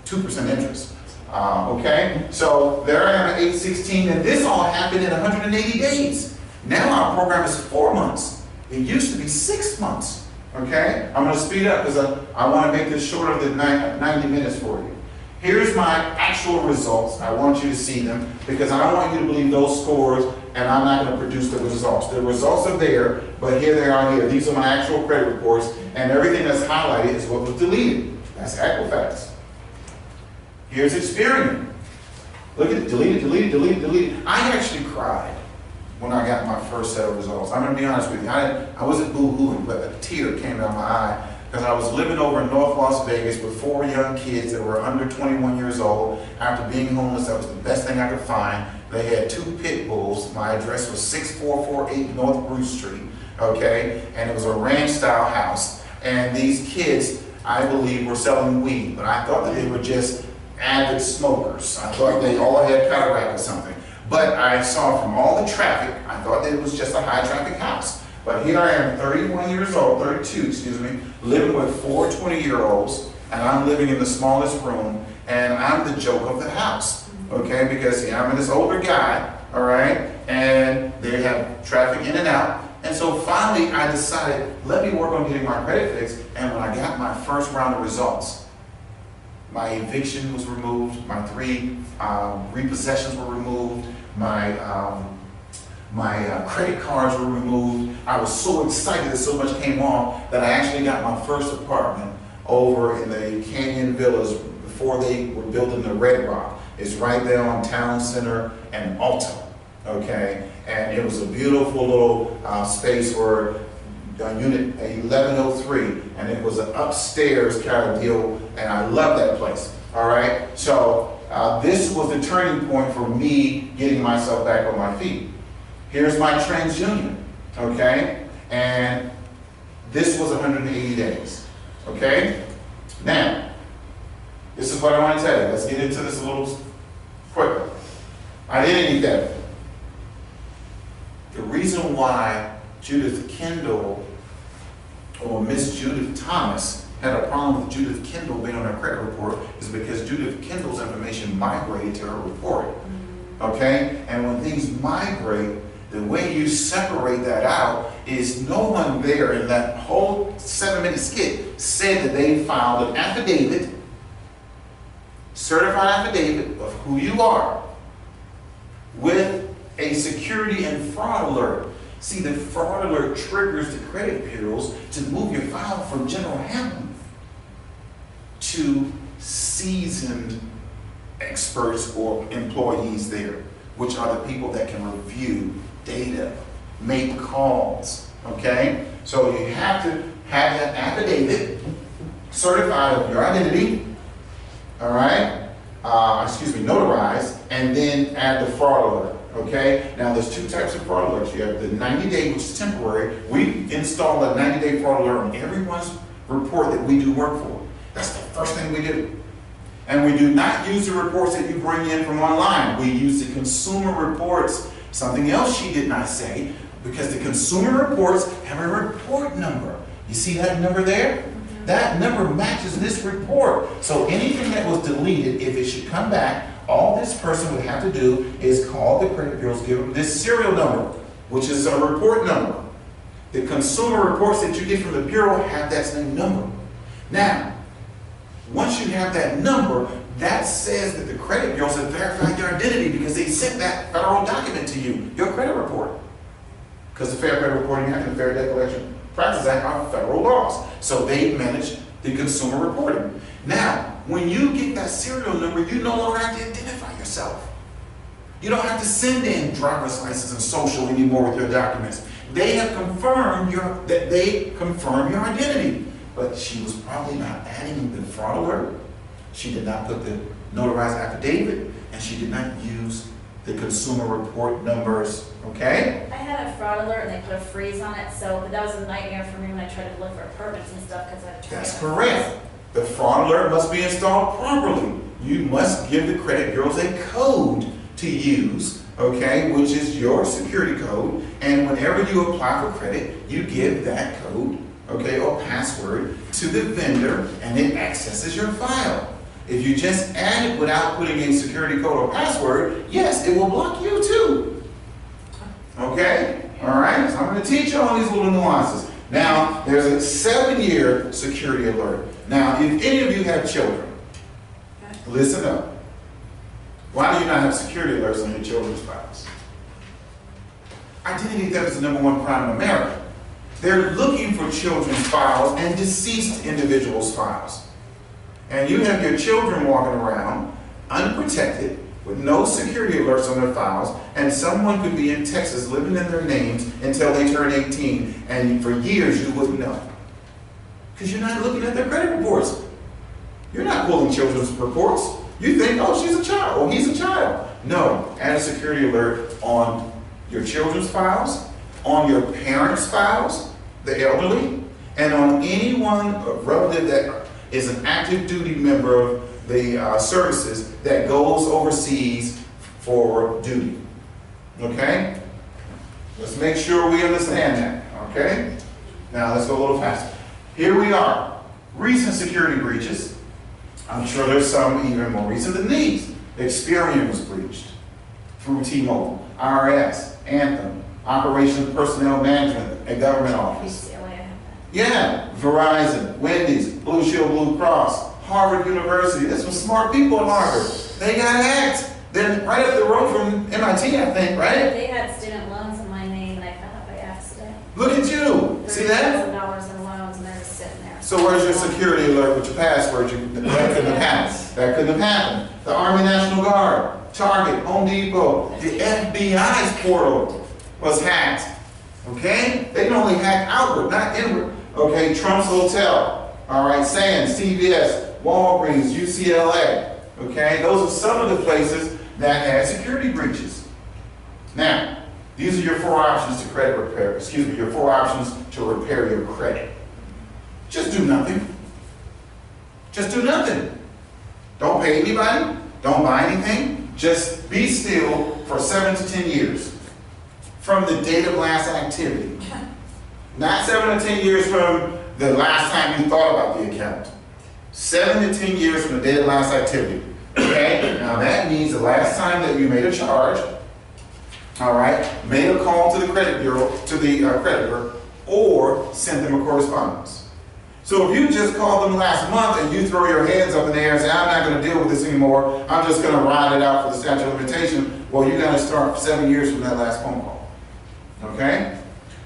2% interest. Okay, so there I am at 816, and this all happened in 180 days. Now our program is 4 months. It used to be 6 months. Okay, I'm going to speed up because I want to make this shorter than 90 minutes for you. Here's my actual results. I want you to see them because I want you to believe those scores, and I'm not going to produce the results. The results are there, but here they are here. These are my actual credit reports, and everything that's highlighted is what was deleted. That's Equifax. Here's Experian. Look at it, deleted, deleted, deleted, deleted. I actually cried when I got my first set of results. I'm going to be honest with you. I wasn't boo-hooing, but a tear came down my eye because I was living over in North Las Vegas with 4 young kids that were under 21 years old. After being homeless, that was the best thing I could find. They had 2 pit bulls. My address was 6448 North Bruce Street, okay? And it was a ranch-style house. And these kids, I believe, were selling weed, but I thought that they were just avid smokers. I thought they all had cataract or something. But I saw from all the traffic, I thought that it was just a high-traffic house. But here I am, 31 years old, 32, excuse me, living with 4 20-year-olds, and I'm living in the smallest room, and I'm the joke of the house, okay? Because see, I'm this older guy, all right, and they have traffic in and out. And so finally, I decided, let me work on getting my credit fixed. And when I got my first round of results, my eviction was removed, my 3 repossessions were removed, my credit cards were removed. I was so excited that so much came on that I actually got my first apartment over in the Canyon Villas before they were building the Red Rock. It's right there on Town Center and Alta, okay? And it was a beautiful little space where unit 1103, and it was an upstairs kind of deal, and I love that place, all right? So this was the turning point for me getting myself back on my feet. Here's my TransUnion, okay? And this was 180 days, okay? Now, this is what I want to tell you. Let's get into this a little quicker. I didn't need that. The reason why Judith Kendall or Miss Judith Thomas had a problem with Judith Kendall being on her credit report is because Judith Kendall's information migrated to her report. Okay? And when things migrate, the way you separate that out is no one there in that whole 7-minute skit said that they filed an affidavit, certified affidavit of who you are with a security and fraud alert. See, the fraud alert triggers the credit bureaus to move your file from general handling to seasoned experts or employees there, which are the people that can review data, make calls, okay? So you have to have that affidavit certified of your identity, all right? Notarized, and then add the fraud alert. Okay, now there's 2 types of fraud alerts. You have the 90-day, which is temporary. We install a 90-day fraud alert on everyone's report that we do work for. That's the first thing we do. And we do not use the reports that you bring in from online. We use the consumer reports. Something else she did not say, because the consumer reports have a report number. You see that number there? That number matches this report. So anything that was deleted, if it should come back, all this person would have to do is call the credit bureaus, give them this serial number, which is a report number. The consumer reports that you get from the bureau have that same number. Now, once you have that number, that says that the credit bureaus have verified your identity because they sent that federal document to you, your credit report. because the Fair Credit Reporting Act and the Fair Debt Collection Practices Act are federal laws. So they manage the consumer reporting. Now, when you get that serial number, you no longer have to identify yourself. You don't have to send in driver's license and social anymore with your documents. They have confirmed that they confirm your identity. But she was probably not adding the fraud alert. She did not put the notarized affidavit, and she did not use the consumer report numbers, okay? I had a fraud alert and they put a freeze on it, but that was a nightmare for me when I tried to look for permits and stuff because I. That's correct. The fraud alert must be installed properly. You must give the credit bureaus a code to use, okay, which is your security code. And whenever you apply for credit, you give that code, okay, or password to the vendor, and it accesses your file. If you just add it without putting a security code or password, yes, it will block you too. Okay? All right? So I'm going to teach you all these little nuances. Now, there's a 7-year security alert. Now, if any of you have children, listen up. Why do you not have security alerts on your children's files? Identity theft is the #1 crime in America. They're looking for children's files and deceased individuals' files. And you have your children walking around unprotected with no security alerts on their files, and someone could be in Texas living in their names until they turn 18, and for years you wouldn't know. Because you're not looking at their credit reports. You're not pulling children's reports. You think, oh, she's a child, or he's a child. No, add a security alert on your children's files, on your parents' files, the elderly, and on anyone relative that is an active duty member of the services that goes overseas for duty. Okay? Let's make sure we understand that. Okay? Now let's go a little faster. Here we are. Recent security breaches. I'm sure there's some even more recent than these. Experian was breached through T-Mobile, IRS, Anthem, Operations Personnel Management, a government office. Yeah, Verizon, Wendy's, Blue Shield Blue Cross, Harvard University. There's some smart people at Harvard. They got hacked. Then right up the road from MIT, I think, right? They had student loans in my name and I found out by accident. Look at you. See that? $30,000 in loans and they're just sitting there. So where's your security alert with your password? That couldn't have happened. That couldn't have happened. The Army National Guard, Target, Home Depot, the FBI's portal was hacked. Okay? They can only hack outward, not inward. Okay, Trump's Hotel, all right, Sands, CVS, Walgreens, UCLA, okay? Those are some of the places that had security breaches. Now, these are your 4 options to credit repair, your 4 options to repair your credit. Just do nothing. Just do nothing. Don't pay anybody, don't buy anything, just be still for 7 to 10 years from the date of last activity. Not 7 to 10 years from the last time you thought about the account. 7 to 10 years from the date of last activity. Okay? Now that means the last time that you made a charge, all right, made a call to the credit bureau, to the creditor, or sent them a correspondence. So if you just called them last month and you throw your hands up in the air and say, I'm not going to deal with this anymore, I'm just going to ride it out for the statute of limitation, well, you got to start 7 years from that last phone call. Okay?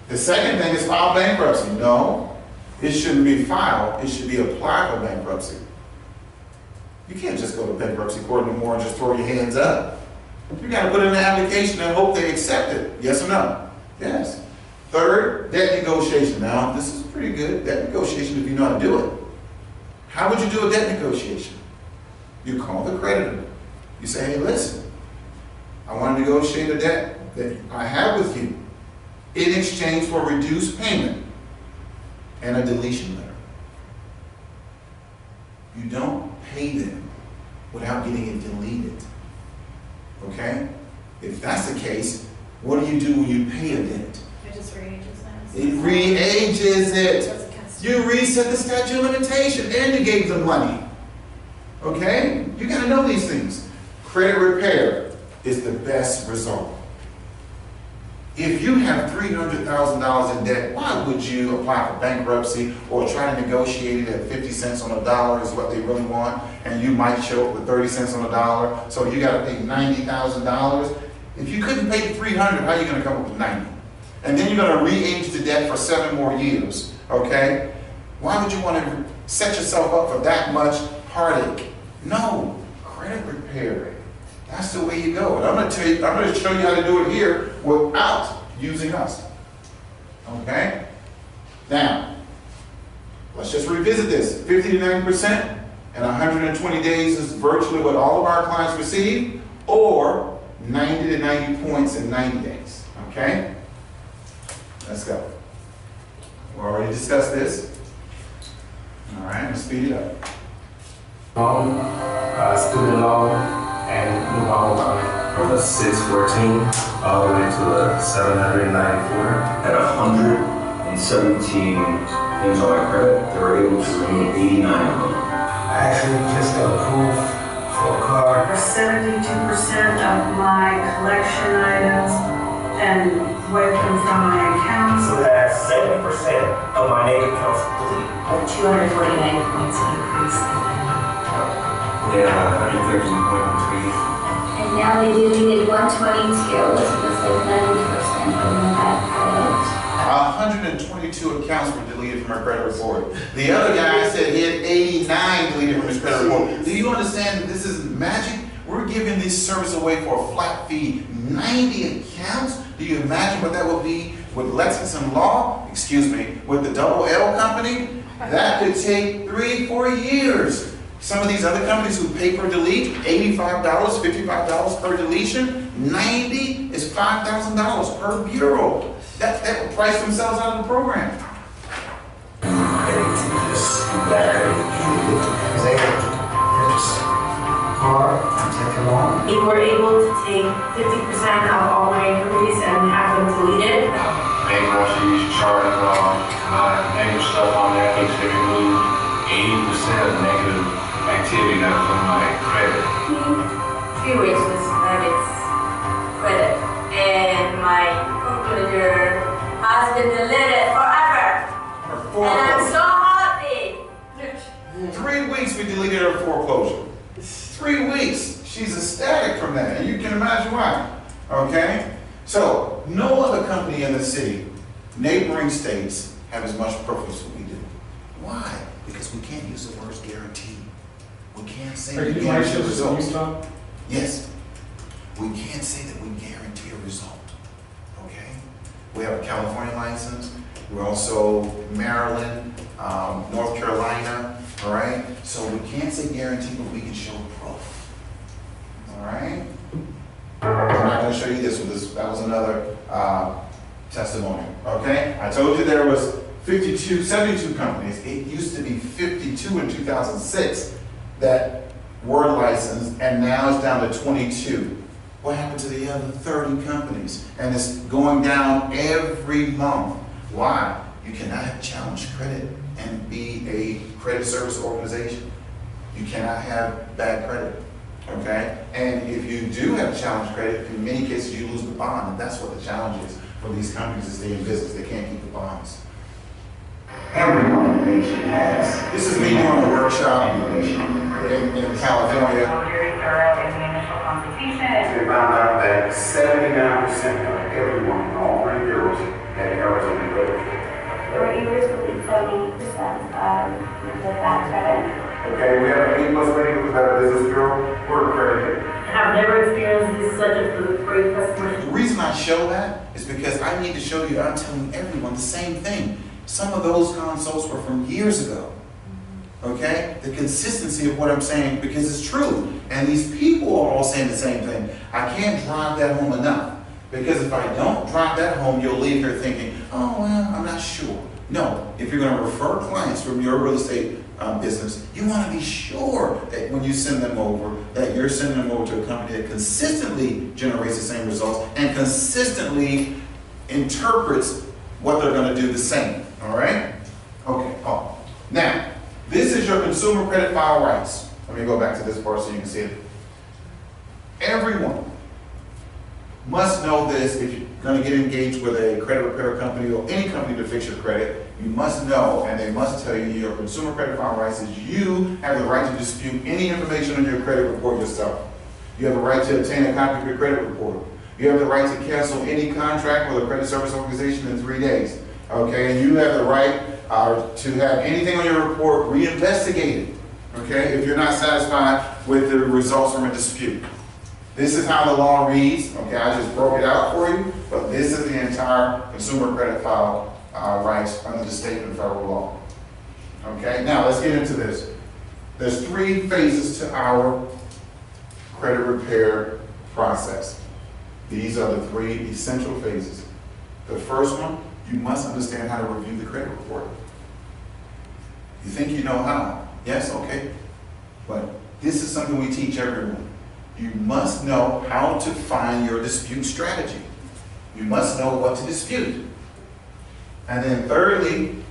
The second thing is file bankruptcy. No, it shouldn't be filed. It should be applied for bankruptcy. You can't just go to bankruptcy court anymore and just throw your hands up. You got to put in an application and hope they accept it. Yes or no? Yes. Third, debt negotiation. Now, this is pretty good. Debt negotiation if you know how to do it. How would you do a debt negotiation? You call the creditor. You say, hey, listen, I want to negotiate a debt that I have with you in exchange for reduced payment and a deletion letter. You don't pay them without getting it deleted. Okay? If that's the case, what do you do when you pay a debt? It just re-ages them. It re-ages it. You reset the statute of limitation and you gave them money. Okay? You got to know these things. Credit repair is the best result. If you have $300,000 in debt, why would you apply for bankruptcy or try to negotiate it at 50 cents on the dollar is what they really want, and you might show up with 30 cents on the dollar, so you got to pay $90,000? If you couldn't pay $300,000, how are you going to come up with $90,000? and then you're gonna re-age the debt for 7 more years, okay? Why would you wanna set yourself up for that much heartache? No, credit repair. That's the way you go. And I'm gonna show you how to do it here without using us, okay? Now, let's just revisit this. 50 to 90% and 120 days is virtually what all of our clients receive, or 90 to 90 points in 90 days, okay? Let's go. We already discussed this. All right, let's speed it up. Student loan and new home loan. From a 614 all the way to a 794. At 117 things on my credit, they were able to remove 89 of them. I actually just got approved for a car. 72% of my collection items and wiped them from my accounts. So that's 70% of my negative accounts deleted. 249 points increase. Yeah, 113.3. And now they deleted 122, so that's like 90% from the bad credit. 122 accounts were deleted from our credit report. The other guy said he had 89 deleted from his credit report. Do you understand that this isn't magic? We're giving this service away for a flat fee. 90 accounts? Do you imagine what that would be with Lexington Law? Excuse me, with the Double L company? That could take 3-4 years. Some of these other companies who pay per delete, $85, $55 per deletion, 90 is $5,000 per bureau. That will price themselves out of the program. We were able to take 50% of all my inquiries and have them deleted. Bankruptcy, charges on, negative stuff on there, they remove 80% of negative activity that was on my credit. Few reasons that it's credit. And my computer has been deleted forever. And I'm so happy. 3 weeks we deleted her foreclosure. 3 weeks. She's ecstatic from that, and you can imagine why. Okay? So, no other company in the city, neighboring states, have as much profits as we do. Why? Because we can't use the words guarantee. We can't say we guarantee results. Yes. We can't say that we guarantee a result. Okay? We have a California license. We're also Maryland, North Carolina. All right? So we can't say guarantee, but we can show proof. All right? I'm not going to show you this one. That was another testimony. Okay? I told you there was 72 companies. It used to be 52 in 2006 that were licensed, and now it's down to 22. What happened to the other 30 companies? And it's going down every month. Why? You cannot have challenged credit and be a credit service organization. You cannot have bad credit, okay? And if you do have challenged credit, in many cases you lose the bond, and that's what the challenge is for these companies to stay in business. They can't keep the bonds. Every organization has. This is me doing a workshop in California. Very thorough in the initial consultation. We found out that 79% of everyone, all 3 bureaus, had errors in their credit report. They were able to delete 70% of the bad credit. Okay, we have an A+ rating with Better Business Bureau. We're accredited. I have never experienced this such a great customer. The reason I show that is because I need to show you, I'm telling everyone the same thing. Some of those consults were from years ago. Okay? The consistency of what I'm saying, because it's true. And these people are all saying the same thing. I can't drive that home enough. Because if I don't drive that home, you'll leave here thinking, oh, well, I'm not sure. No, if you're going to refer clients from your real estate business, you want to be sure that when you send them over, that you're sending them over to a company that consistently generates the same results and consistently interprets what they're going to do the same. All right? Okay. Oh. Now, this is your consumer credit file rights. Let me go back to this part so you can see it. Everyone must know this. If you're going to get engaged with a credit repair company or any company to fix your credit, you must know, and they must tell you, your consumer credit file rights is you have the right to dispute any information on your credit report yourself. You have a right to obtain a copy of your credit report. You have the right to cancel any contract with a credit service organization in 3 days. Okay, and you have the right to have anything on your report reinvestigated. Okay, if you're not satisfied with the results from a dispute. This is how the law reads. Okay, I just broke it out for you, but this is the entire consumer credit file rights under the state and federal law. Okay, now let's get into this. There's 3 phases to our credit repair process. These are the 3 essential phases. The first one, you must understand how to review the credit report. You think you know how? Yes, okay. But this is something we teach everyone. You must know how to find your dispute strategy. You must know what to dispute. And then thirdly,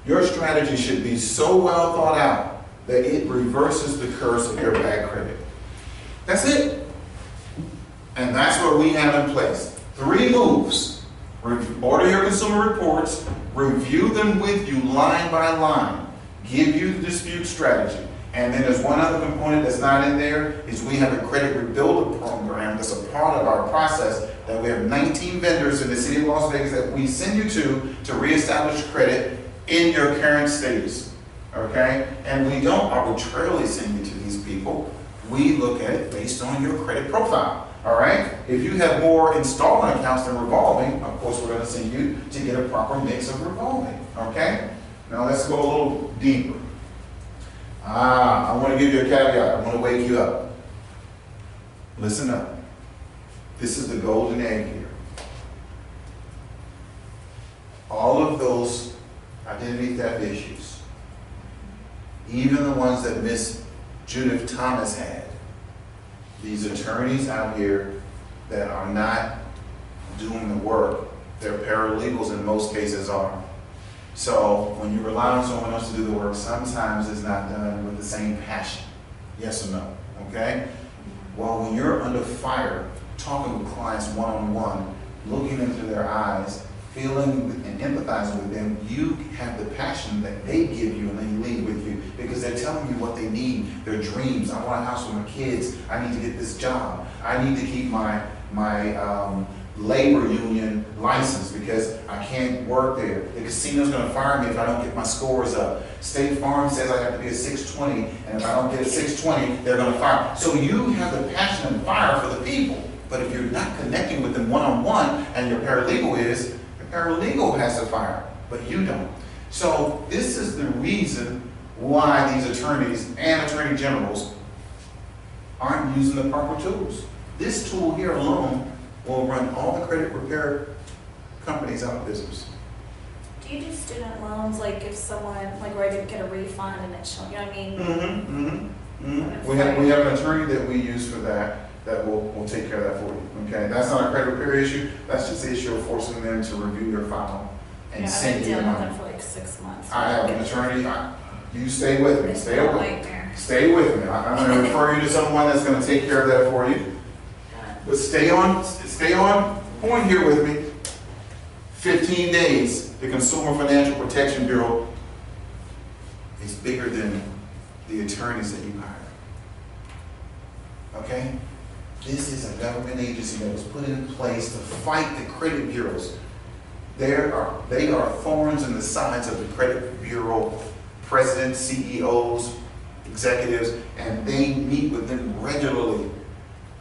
your strategy should be so well thought out that it reverses the curse of your bad credit. That's it. And that's what we have in place. 3 moves. Order your consumer reports, review them with you line by line, give you the dispute strategy. And then there's one other component that's not in there, is we have a credit rebuilder program that's a part of our process that we have 19 vendors in the city of Las Vegas that we send you to reestablish credit in your current status. Okay? And we don't arbitrarily send you to these people. We look at it based on your credit profile. All right? If you have more installment accounts than revolving, of course we're going to send you to get a proper mix of revolving. Okay? Now let's go a little deeper. I want to give you a caveat. I want to wake you up. Listen up. This is the golden egg here. All of those identity theft issues, even the ones that Miss Judith Thomas had, these attorneys out here that are not doing the work, their paralegals in most cases are. So when you rely on someone else to do the work, sometimes it's not done with the same passion. Yes or no? Okay? Well, when you're under fire, talking with clients one-on-one, looking into their eyes, feeling and empathizing with them, you have the passion that they give you and they lead with you because they're telling you what they need, their dreams. I want a house for my kids. I need to get this job. I need to keep my labor union license because I can't work there. The casino's going to fire me if I don't get my scores up. State Farm says I have to be a 620, and if I don't get a 620, they're going to fire me. So you have the passion and fire for the people. But if you're not connecting with them one-on-one, and your paralegal is, the paralegal has to fire, but you don't. So this is the reason why these attorneys and attorney generals aren't using the proper tools. This tool here alone will run all the credit repair companies out of business. Do you do student loans, like if someone, like where I didn't get a refund and it's, you know what I mean? We have an attorney that we use for that will take care of that for you. Okay, that's not a credit repair issue. That's just the issue of forcing them to review your file and send you the money. I've been dealing with them for like 6 months. I have an attorney. You stay with me. Stay with me. Stay with me. I'm going to refer you to someone that's going to take care of that for you. But stay on point here with me. 15 days, the Consumer Financial Protection Bureau is bigger than the attorneys that you hire. Okay? This is a government agency that was put in place to fight the credit bureaus. They are thorns in the sides of the credit bureau presidents, CEOs, executives, and they meet with them regularly.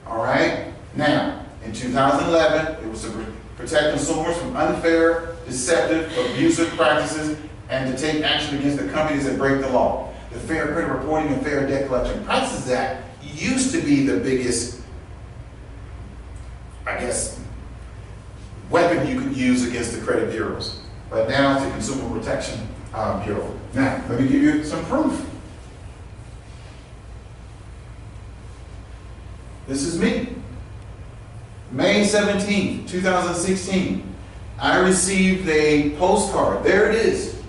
All right? Now, in 2011, it was to protect consumers from unfair, deceptive, abusive practices and to take action against the companies that break the law. The Fair Credit Reporting and Fair Debt Collection Practices Act used to be the biggest, I guess, weapon you could use against the credit bureaus. But now it's the Consumer Protection Bureau. Now, let me give you some proof. This is me. May 17, 2016, I received a postcard, there it is,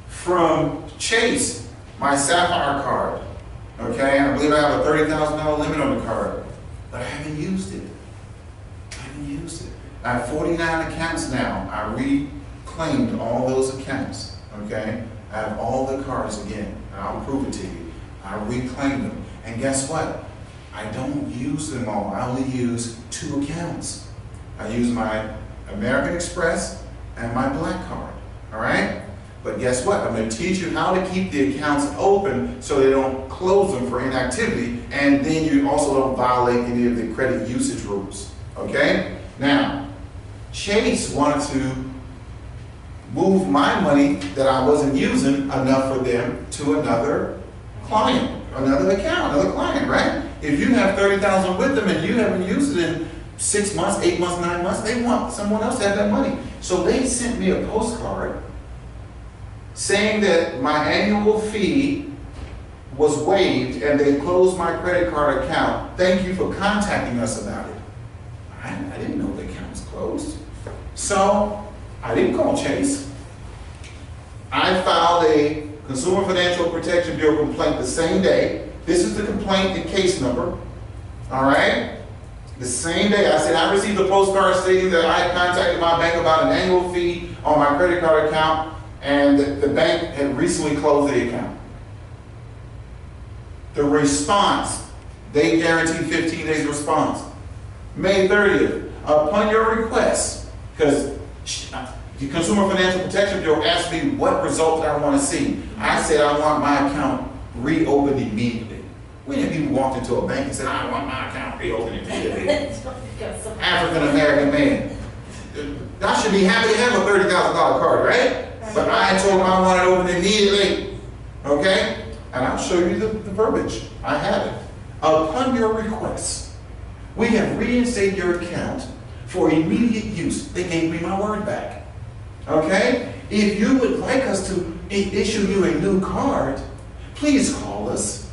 from Chase, my Sapphire card. Okay, I believe I have a $30,000 limit on the card, but I haven't used it. I have 49 accounts now. I reclaimed all those accounts, okay? I have all the cards again, and I'll prove it to you. I reclaimed them, and guess what? I don't use them all. I only use 2 accounts. I use my American Express and my Blackcard, all right? But guess what? I'm going to teach you how to keep the accounts open so they don't close them for inactivity, and then you also don't violate any of the credit usage rules, okay? Now, Chase wanted to move my money that I wasn't using enough for them to another client, another account, another client, right? If you have $30,000 with them and you haven't used it in 6 months, 8 months, 9 months, they want someone else to have that money. So they sent me a postcard saying that my annual fee was waived and they closed my credit card account. Thank you for contacting us about it. I didn't know the account was closed. So I didn't call Chase. I filed a Consumer Financial Protection Bureau complaint the same day. This is the complaint and case number, all right? The same day I said I received a postcard stating that I had contacted my bank about an annual fee on my credit card account and the bank had recently closed the account. The response, they guaranteed 15 days response. May 30th, upon your request, because the Consumer Financial Protection Bureau asked me what result I want to see. I said I want my account reopened immediately. We had people walked into a bank and said, I want my account reopened immediately. African American man. I should be happy to have a $30,000 card, right? But I told him I want it open immediately. Okay? And I'll show you the verbiage. I have it. Upon your request, we have reinstated your account for immediate use. They gave me my word back. Okay? If you would like us to issue you a new card, please call us.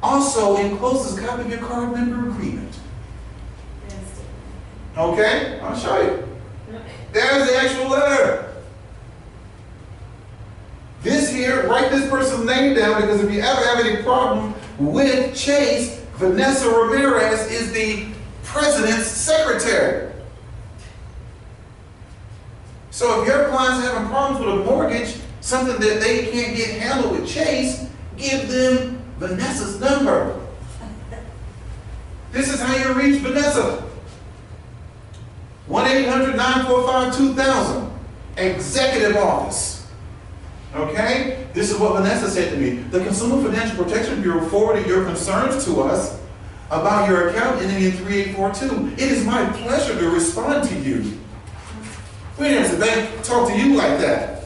Also, encloses a copy of your card member agreement. Okay? I'll show you. There's the actual letter. This here, write this person's name down, because if you ever have any problem with Chase, Vanessa Ramirez is the president's secretary. So if your client's having problems with a mortgage, something that they can't get handled with Chase, give them Vanessa's number. This is how you reach Vanessa. 1-800-945-2000, executive office. Okay? This is what Vanessa said to me. The Consumer Financial Protection Bureau forwarded your concerns to us about your account ending in 3842. It is my pleasure to respond to you. We didn't have the bank talk to you like that.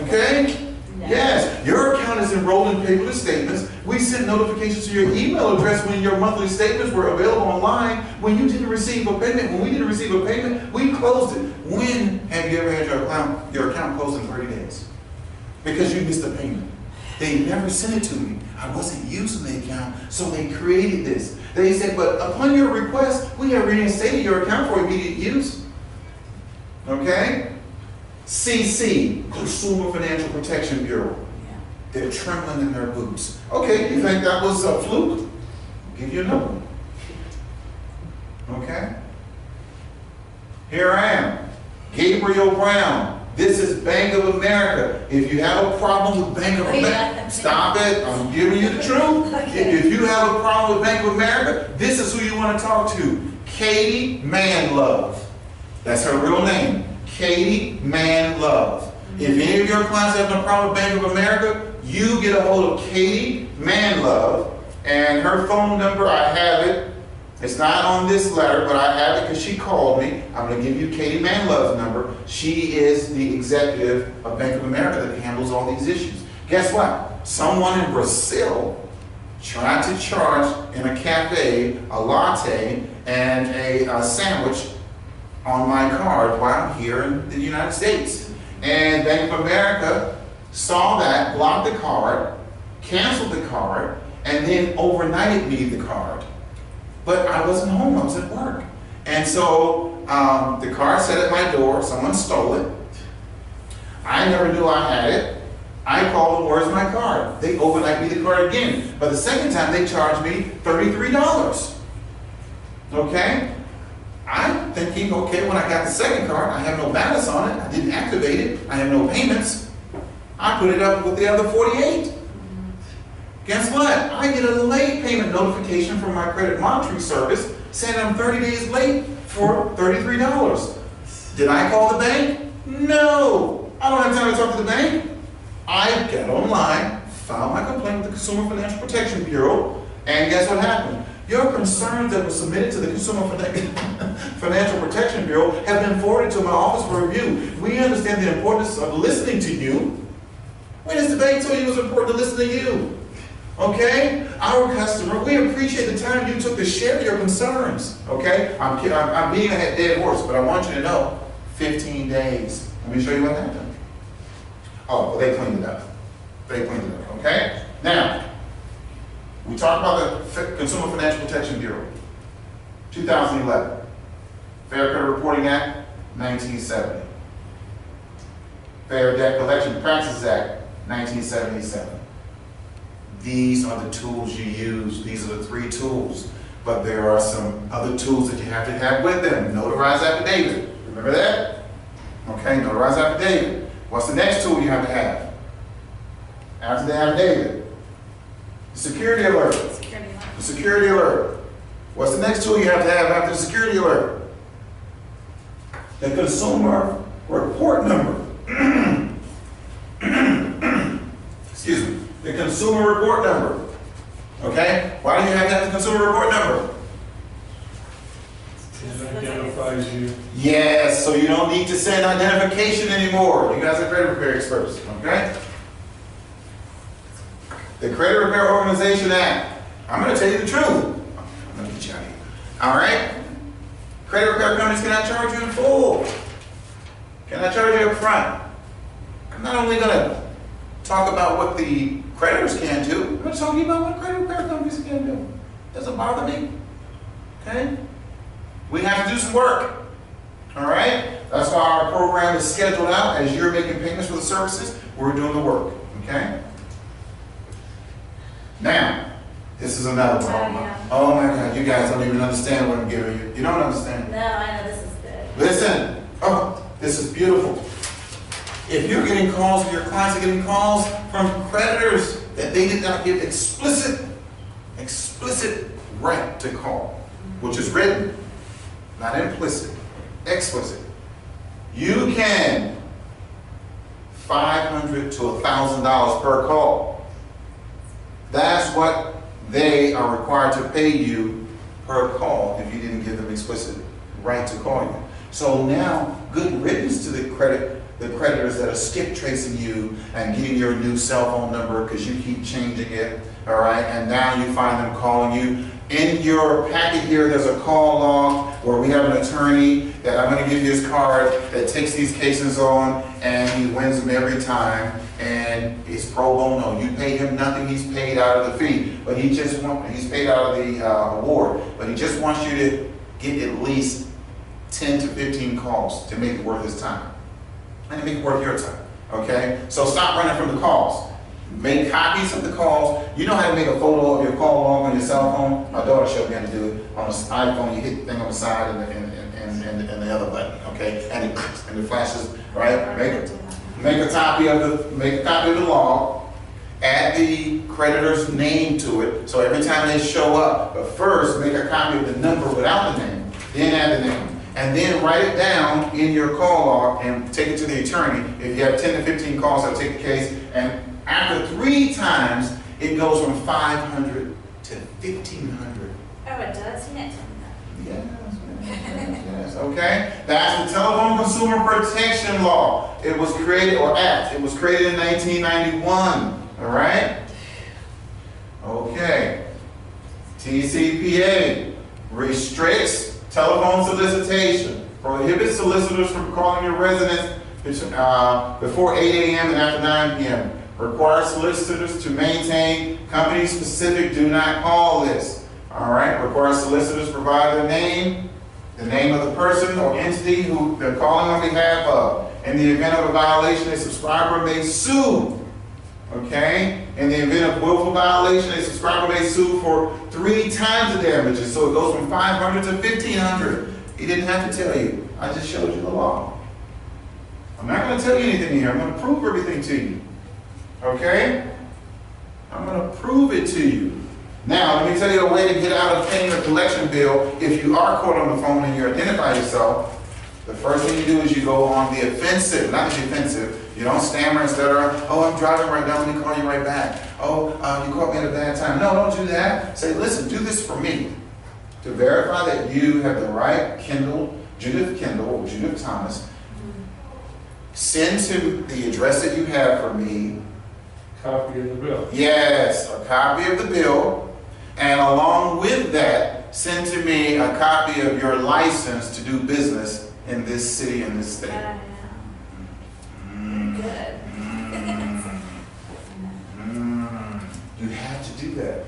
Okay? No. Yes, your account is enrolled in paperless statements. We sent notifications to your email address when your monthly statements were available online. When you didn't receive a payment, when we didn't receive a payment, we closed it. When have you ever had your account closed in 30 days? Because you missed a payment. They never sent it to me. I wasn't using the account, so they created this. They said, but upon your request, we have reinstated your account for immediate use. Okay? CC, Consumer Financial Protection Bureau. Yeah. They're trembling in their boots. Okay, you think that was a fluke? I'll give you another one. Okay? Here I am, Gabriel Brown. This is Bank of America. If you have a problem with Bank of America, stop it. I'm giving you the truth. If you have a problem with Bank of America, this is who you want to talk to. Katie Manlove. That's her real name. Katie Manlove. If any of your clients have a problem with Bank of America, you get a hold of Katie Manlove, and her phone number, I have it. It's not on this letter, but I have it because she called me. I'm going to give you Katie Manlove's number. She is the executive of Bank of America that handles all these issues. Guess what? Someone in Brazil tried to charge in a cafe a latte and a sandwich on my card while I'm here in the United States. And Bank of America saw that, blocked the card, canceled the card, and then overnighted me the card. But I wasn't home, I was at work. And so the card sat at my door, someone stole it. I never knew I had it. I called them, where's my card? They overnight me the card again. But the second time they charged me $33. Okay? I'm thinking, okay, when I got the second card, I have no balance on it. I didn't activate it. I have no payments. I put it up with the other 48. Guess what? I get a late payment notification from my credit monitoring service saying I'm 30 days late for $33. Did I call the bank? No. I don't have time to talk to the bank. I got online, filed my complaint with the Consumer Financial Protection Bureau, and guess what happened? Your concerns that were submitted to the Consumer Financial Protection Bureau have been forwarded to my office for review. We understand the importance of listening to you. When does the bank tell you it was important to listen to you? Okay? Our customer, we appreciate the time you took to share your concerns. Okay? I'm being a dead horse, but I want you to know, 15 days. Let me show you what happened. Oh, well, they cleaned it up. They cleaned it up, okay? Now, we talked about the Consumer Financial Protection Bureau, 2011. Fair Credit Reporting Act, 1970. Fair Debt Collection Practices Act, 1977. These are the tools you use. These are the 3 tools. But there are some other tools that you have to have with them. Notarized affidavit. Remember that? Okay, notarized affidavit. What's the next tool you have to have? After the affidavit? The security alert. The security alert. What's the next tool you have to have after the security alert? The consumer report number. Excuse me. The consumer report number. Okay? Why do you have to have the consumer report number? It identifies you. Yes, so you don't need to send identification anymore. You guys are credit repair experts, okay? The Credit Repair Organization Act. I'm going to tell you the truth. I'm going to get you out of here. All right? Credit repair companies cannot charge you in full. Cannot charge you up front. I'm not only going to talk about what the creditors can do, I'm going to talk to you about what credit repair companies can do. Doesn't bother me. Okay? We have to do some work. All right? That's why our program is scheduled out. As you're making payments for the services, we're doing the work. Okay? Now, this is another one. Oh my God, you guys don't even understand what I'm giving you. You don't understand. No, I know this is good. Listen. Oh, this is beautiful. If you're getting calls, if your clients are getting calls from creditors that they did not give explicit right to call, which is written, not implicit, explicit. You can $500 to $1,000 per call. That's what they are required to pay you per call if you didn't give them explicit right to call you. So now, good riddance to the creditors that are skip tracing you and getting your new cell phone number because you keep changing it, all right? And now you find them calling you. In your packet here, there's a call log where we have an attorney that I'm going to give you his card that takes these cases on and he wins them every time. And it's pro bono. You pay him nothing. He's paid out of the fee, but he's paid out of the award. But he just wants you to get at least 10 to 15 calls to make it worth his time and to make it worth your time. Okay? So stop running from the calls. Make copies of the calls. You know how to make a photo of your call log on your cell phone? My daughter showed me how to do it. On the iPhone, you hit the thing on the side and the other button, okay? And it flashes, right? Make a copy of the log. Add the creditor's name to it. So every time they show up, but first make a copy of the number without the name, then add the name. And then write it down in your call log and take it to the attorney. If you have 10 to 15 calls, they'll take the case. And after 3 times, it goes from 500 to 1,500. Oh, it does? Yes, okay? That's the Telephone Consumer Protection Law. It was created, or Act, it was created in 1991, all right? Okay. TCPA restricts telephone solicitation, prohibits solicitors from calling your residents before 8 a.m. and after 9 p.m. Requires solicitors to maintain company-specific do not call lists. All right, requires solicitors provide their name, the name of the person or entity who they're calling on behalf of. In the event of a violation, a subscriber may sue. Okay? In the event of willful violation, a subscriber may sue for 3 times the damages. So it goes from 500 to 1,500. He didn't have to tell you. I just showed you the law. I'm not going to tell you anything here. I'm going to prove everything to you. Okay? I'm going to approve it to you. Now, let me tell you a way to get out of paying a collection bill if you are caught on the phone and you identify yourself. The first thing you do is you go on the offensive, not the defensive. You don't stammer and stutter. Oh, I'm driving right now, let me call you right back. Oh, you caught me at a bad time. No, don't do that. Say, listen, do this for me. To verify that you have the right Judith Kendall, or Judith Thomas, send to the address that you have for me. Copy of the bill. Yes, a copy of the bill. And along with that, send to me a copy of your license to do business in this city and this state. Good. You have to do that.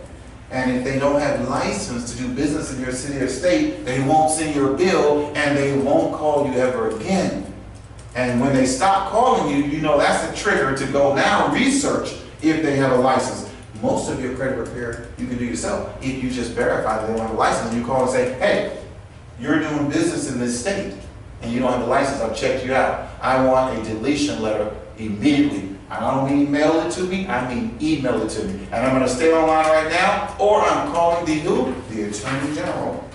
And if they don't have license to do business in your city or state, they won't send your bill and they won't call you ever again. And when they stop calling you, you know that's the trigger to go now research if they have a license. Most of your credit repair you can do yourself if you just verify that they don't have a license. You call and say, hey, you're doing business in this state and you don't have a license. I've checked you out. I want a deletion letter immediately. I don't mean mail it to me, I mean email it to me. And I'm going to stay online right now, or I'm calling the who? The Attorney General.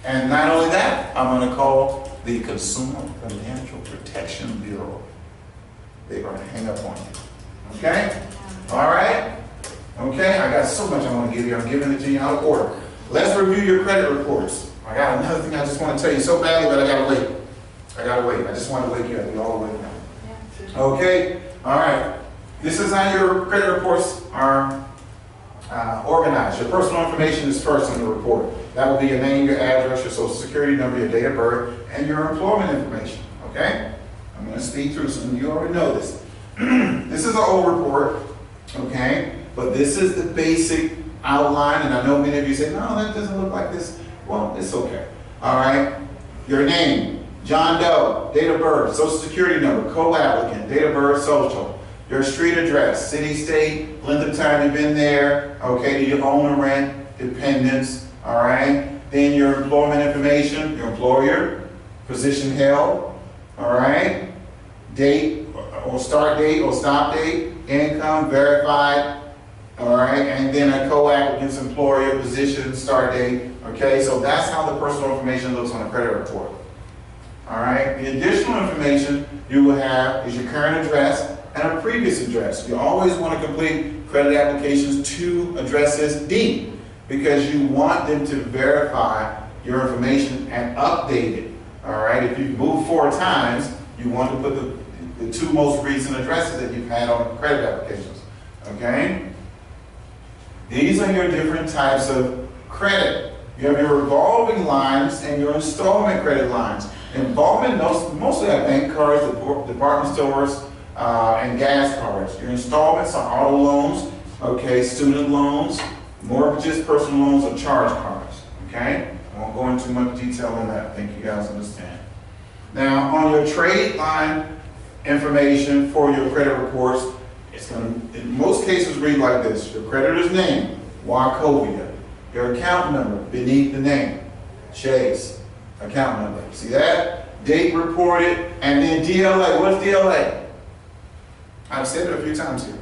And not only that, I'm going to call the Consumer Financial Protection Bureau. They're going to hang up on you. Okay? All right? Okay, I got so much I want to give you. I'm giving it to you out of order. Let's review your credit reports. I got another thing I just want to tell you so badly, but I got to wait. I got to wait. I just want to wake you up. You all wake now. Okay? All right. This is how your credit reports are organized. Your personal information is first on the report. That will be your name, your address, your social security number, your date of birth, and your employment information. Okay? I'm going to speed through some. You already know this. This is an old report. Okay? But this is the basic outline, and I know many of you say, no, that doesn't look like this. Well, it's okay. All right? Your name, John Doe, date of birth, social security number, co-applicant, date of birth, social, your street address, city, state, length of time you've been there, okay, do you own or rent, dependents, all right? Then your employment information, your employer, position held, all right? Date or start date or stop date, income verified, all right? And then a co-applicant's employer, position, start date, okay? So that's how the personal information looks on a credit report. All right, the additional information you will have is your current address and a previous address. You always want to complete credit applications to addresses D because you want them to verify your information and update it. All right, if you've moved 4 times, you want to put the 2 most recent addresses that you've had on credit applications. Okay, these are your different types of credit. You have your revolving lines and your installment credit lines. Involvement, mostly I think, cards, department stores, and gas cards. Your installments are auto loans, okay, student loans, mortgages, personal loans, or charge cards, okay? I won't go into much detail on that. I think you guys understand. Now, on your trade line information for your credit reports, it's going to, in most cases, read like this. Your creditor's name, Wachovia. Your account number beneath the name, Chase. Account number. See that? Date reported, and then DLA. What's DLA? I've said it a few times here.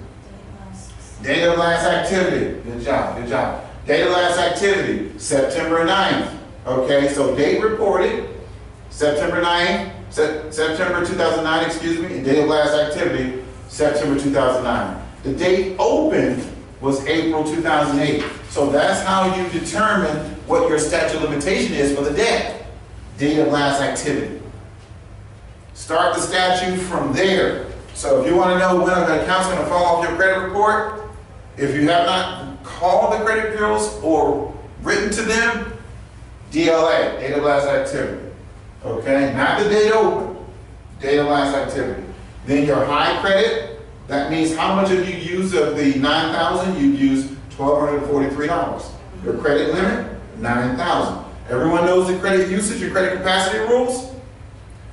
Date of last activity. Good job, good job. Date of last activity, September 9th. Okay, so date reported, September 9th, September 2009, excuse me, and date of last activity, September 2009. The date opened was April 2008. So that's how you determine what your statute of limitation is for the debt. Date of last activity. Start the statute from there. So if you want to know when an account's going to fall off your credit report, if you have not called the credit bureaus or written to them, DLA, date of last activity. Okay, not the date open, date of last activity. Then your high credit, that means how much have you used of the $9,000? You've used $1,243. Your credit limit, $9,000. Everyone knows the credit usage and credit capacity rules?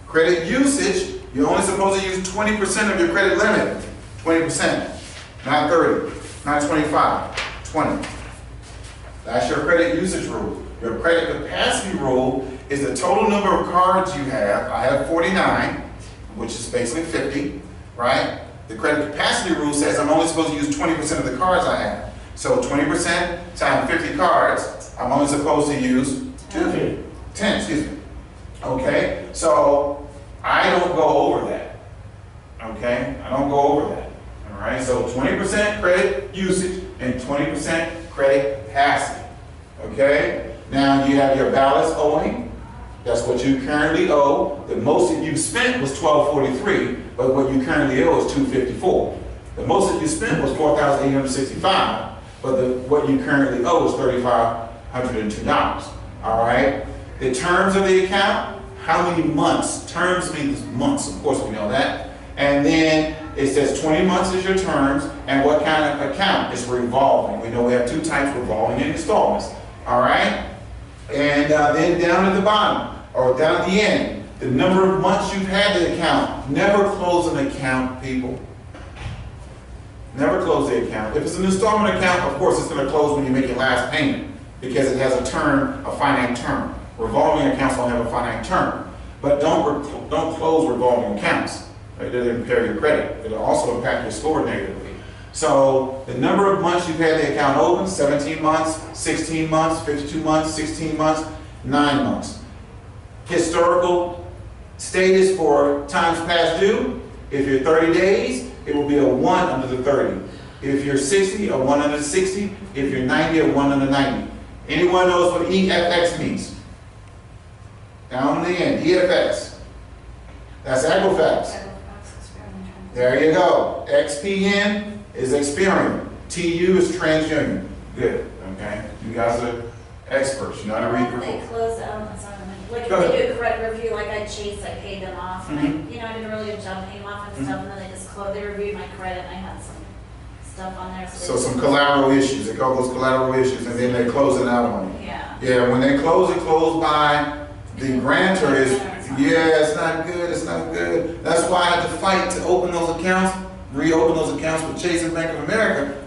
Credit usage, you're only supposed to use 20% of your credit limit. 20%, not 30, not 25, 20. That's your credit usage rule. Your credit capacity rule is the total number of cards you have. I have 49, which is basically 50, right? The credit capacity rule says I'm only supposed to use 20% of the cards I have. So 20% times 50 cards, I'm only supposed to use 10, excuse me. Okay, so I don't go over that. Okay, I don't go over that. All right, so 20% credit usage and 20% credit capacity. Okay, now you have your balance owing. That's what you currently owe. The most that you spent was $1,243, but what you currently owe is $254. The most that you spent was $4,865, but what you currently owe is $3,502. All right. The terms of the account, how many months? Terms means months, of course we know that. And then it says 20 months is your terms, and what kind of account? It's revolving. We know we have two types, revolving and installments. All right. And then down at the bottom, or down at the end, the number of months you've had the account. Never close an account, people. Never close the account. If it's an installment account, of course it's going to close when you make your last payment because it has a term, a finite term. Revolving accounts don't have a finite term. But don't close revolving accounts. It'll impair your credit. It'll also impact your score negatively. So the number of months you've had the account open, 17 months, 16 months, 52 months, 16 months, 9 months. Historical status for times past due, if you're 30 days, it will be a 1 under the 30. If you're 60, a 1 under the 60. If you're 90, a 1 under 90. Anyone knows what EFX means? Down in the end, EFX. That's Equifax. There you go. XPN is Experian. TU is TransUnion. Good. Okay. You guys are experts. You know how to read the They report. close like if they do a credit review, like I paid them off. And I did a really good job paying them off and stuff, and then they just closed. They reviewed my credit, and I had some stuff on there. So some collateral issues. They call those collateral issues, and then they close it out on you. Yeah. Yeah. When they close it, closed by the grantor is. Yeah, it's not good. It's not good. That's why I had to fight to open those accounts, reopen those accounts with Chase and Bank of America,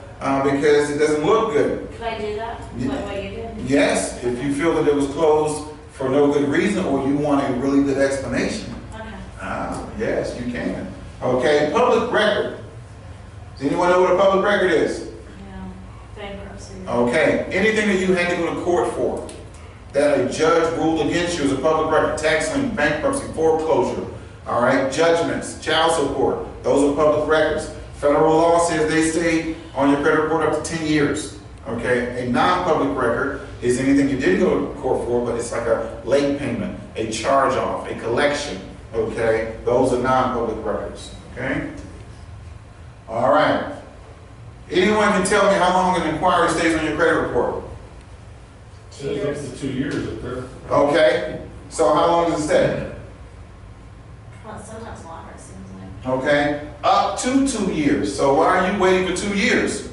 because it doesn't look good. Could I do that? What you did? Yes, if you feel that it was closed for no good reason or you want a really good explanation. Okay. Yes, you can. Okay, public record. Does anyone know what a public record is? Yeah, bankruptcy. Okay, anything that you had to go to court for, that a judge ruled against you as a public record, tax lien, bankruptcy, foreclosure, all right, judgments, child support, those are public records. Federal law says they stay on your credit report up to 10 years. Okay, a non-public record is anything you didn't go to court for, but it's like a late payment, a charge-off, a collection. Okay, those are non-public records. Okay, all right. Anyone can tell me how long an inquiry stays on your credit report? Says up to 2 years up there. Okay, so how long does it stay? Well, sometimes longer, it seems like. Okay, up to 2 years. So why are you waiting for 2 years?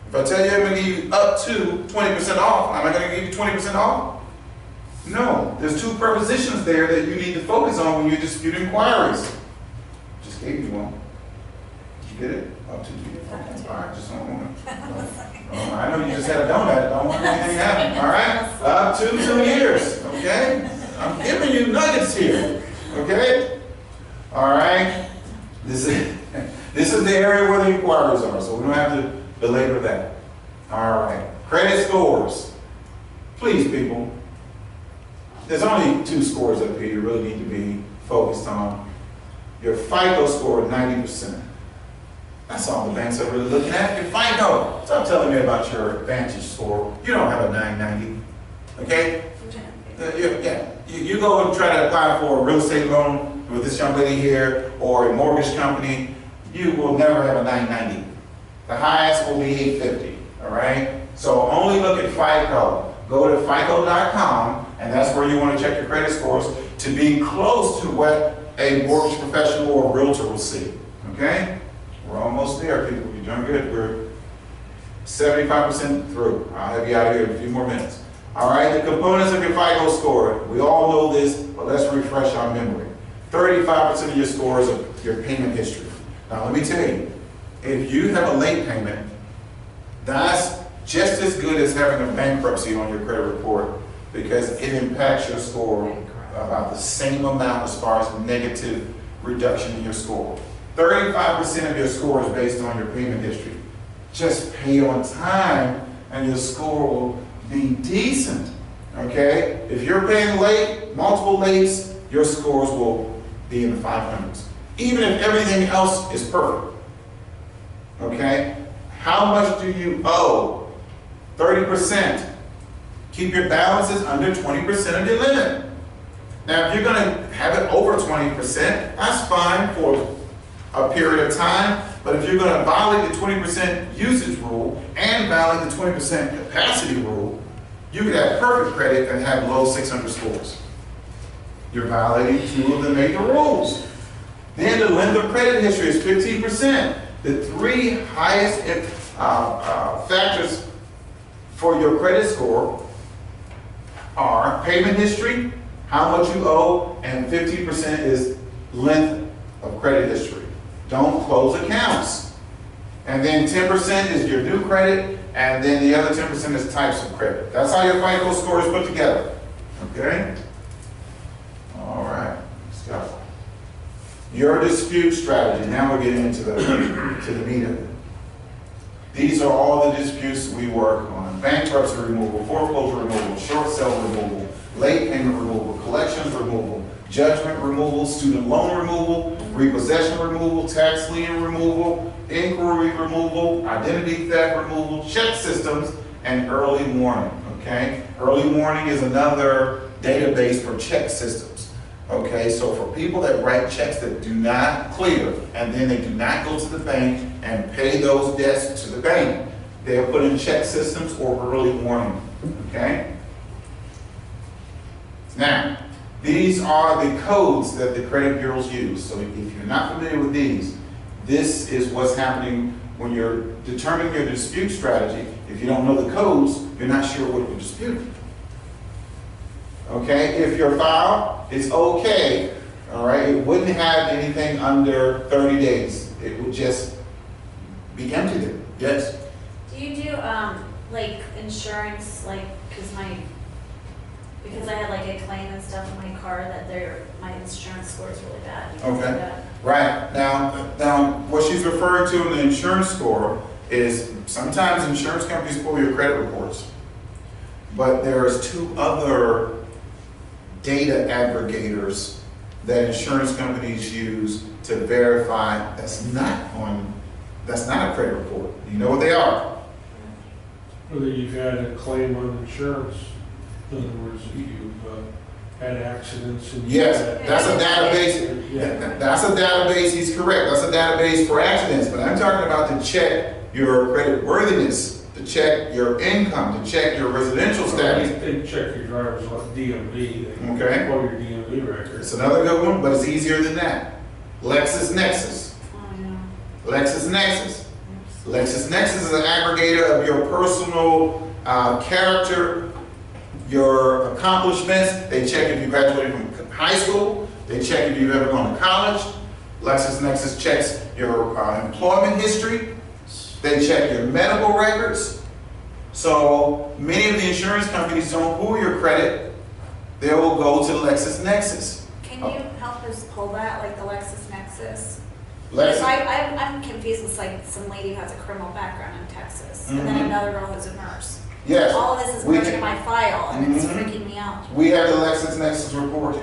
If I tell you I'm going to give you up to 20% off, am I going to give you 20% off? No, there's two prepositions there that you need to focus on when you dispute inquiries. Just gave you one. Did you get it? Up to 2 years. Okay. All right, just don't want to. I know you just had a donut. Don't want anything to happen. All right, up to 2 years. Okay, I'm giving you nuggets here. Okay. All right. This is the area where the inquiries are, so we don't have to belabor that. All right. Credit scores. Please, people. There's only 2 scores up here you really need to be focused on. Your FICO score, 90%. That's all the banks are really looking at. Your FICO. Stop telling me about your Vantage score. You don't have a 990. Okay? You go and try to apply for a real estate loan with this young lady here or a mortgage company. You will never have a 990. The highest will be 850. All right? So only look at FICO. Go to FICO.com, and that's where you want to check your credit scores to be close to what a mortgage professional or a realtor will see. Okay? We're almost there, people. You're doing good. We're 75% through. I'll have you out of here in a few more minutes. All right, the components of your FICO score. We all know this, but let's refresh our memory. 35% of your score is your payment history. Now, let me tell you, if you have a late payment, that's just as good as having a bankruptcy on your credit report because it impacts your score about the same amount as far as negative reduction in your score. 35% of your score is based on your payment history. Just pay on time and your score will be decent, okay? If you're paying late, multiple lates, your scores will be in the 500s. Even if everything else is perfect, okay? How much do you owe? 30%. Keep your balances under 20% of your limit. Now, if you're gonna have it over 20%, that's fine for a period of time, but if you're gonna violate the 20% usage rule and violate the 20% capacity rule, you could have perfect credit and have low 600 scores. You're violating two of the major rules. Then the lender credit history is 15%. The three highest factors for your credit score are payment history, how much you owe, and 15% is length of credit history. Don't close accounts. And then 10% is your new credit, and then the other 10% is types of credit. That's how your FICO score is put together. Okay? All right, let's go. Your dispute strategy. Now we're getting into the meat of it. These are all the disputes we work on. Bankruptcy removal, foreclosure removal, short sale removal, late payment removal, collections removal, judgment removal, student loan removal, repossession removal, tax lien removal, inquiry removal, identity theft removal, check systems, and early warning, okay? Early warning is another database for check systems. Okay, so for people that write checks that do not clear, and then they do not go to the bank and pay those debts to the bank, they'll put in check systems or early warning, okay? Now, these are the codes that the credit bureaus use. So if you're not familiar with these, this is what's happening when you're determining your dispute strategy. If you don't know the codes, you're not sure what you're disputing. Okay, if your file is okay, all right, it wouldn't have anything under 30 days. It would just be empty there. Yes? Do you do like insurance, like, because I had like a claim and stuff in my car that my insurance score is really bad. Okay. Right. Now what she's referring to in the insurance score is sometimes insurance companies pull your credit reports, but there's two other data aggregators that insurance companies use to verify that's not a credit report. You know what they are? Whether you've had a claim on insurance, in other words, you've had accidents. And yes, that's a database. Yeah. That's a database. He's correct. That's a database for accidents. But I'm talking about to check your credit worthiness, to check your income, to check your residential status. They check your driver's DMV. Okay. Or your DMV record. It's another good one, but it's easier than that. LexisNexis. LexisNexis. LexisNexis is an aggregator of your personal character, your accomplishments. They check if you graduated from high school. They check if you've ever gone to college. LexisNexis checks your employment history. They check your medical records. So many of the insurance companies don't pull your credit. They will go to LexisNexis. Can you help us pull that, like the LexisNexis? Because I'm confused with like some lady who has a criminal background in Texas, and then another girl who's a nurse. Yes. All of this is merged in my file, and it's freaking me out. We have the LexisNexis report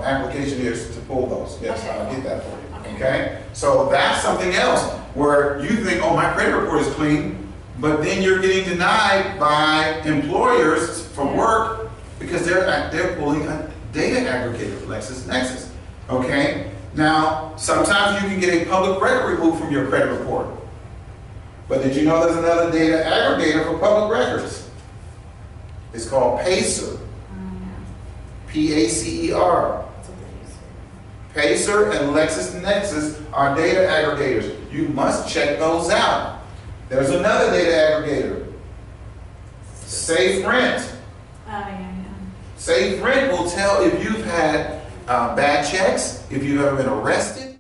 application here to pull those. Yes, okay. I'll get that for you. Okay. So that's something else where you think, oh, my credit report is clean, but then you're getting denied by employers for work because they're pulling a data aggregator, LexisNexis. Okay. Now, sometimes you can get a public record removed from your credit report. But did you know there's another data aggregator for public records? It's called PACER. P-A-C-E-R. PACER and LexisNexis are data aggregators. You must check those out. There's another data aggregator. SafeRent. SafeRent will tell if you've had bad checks, if you've ever been arrested,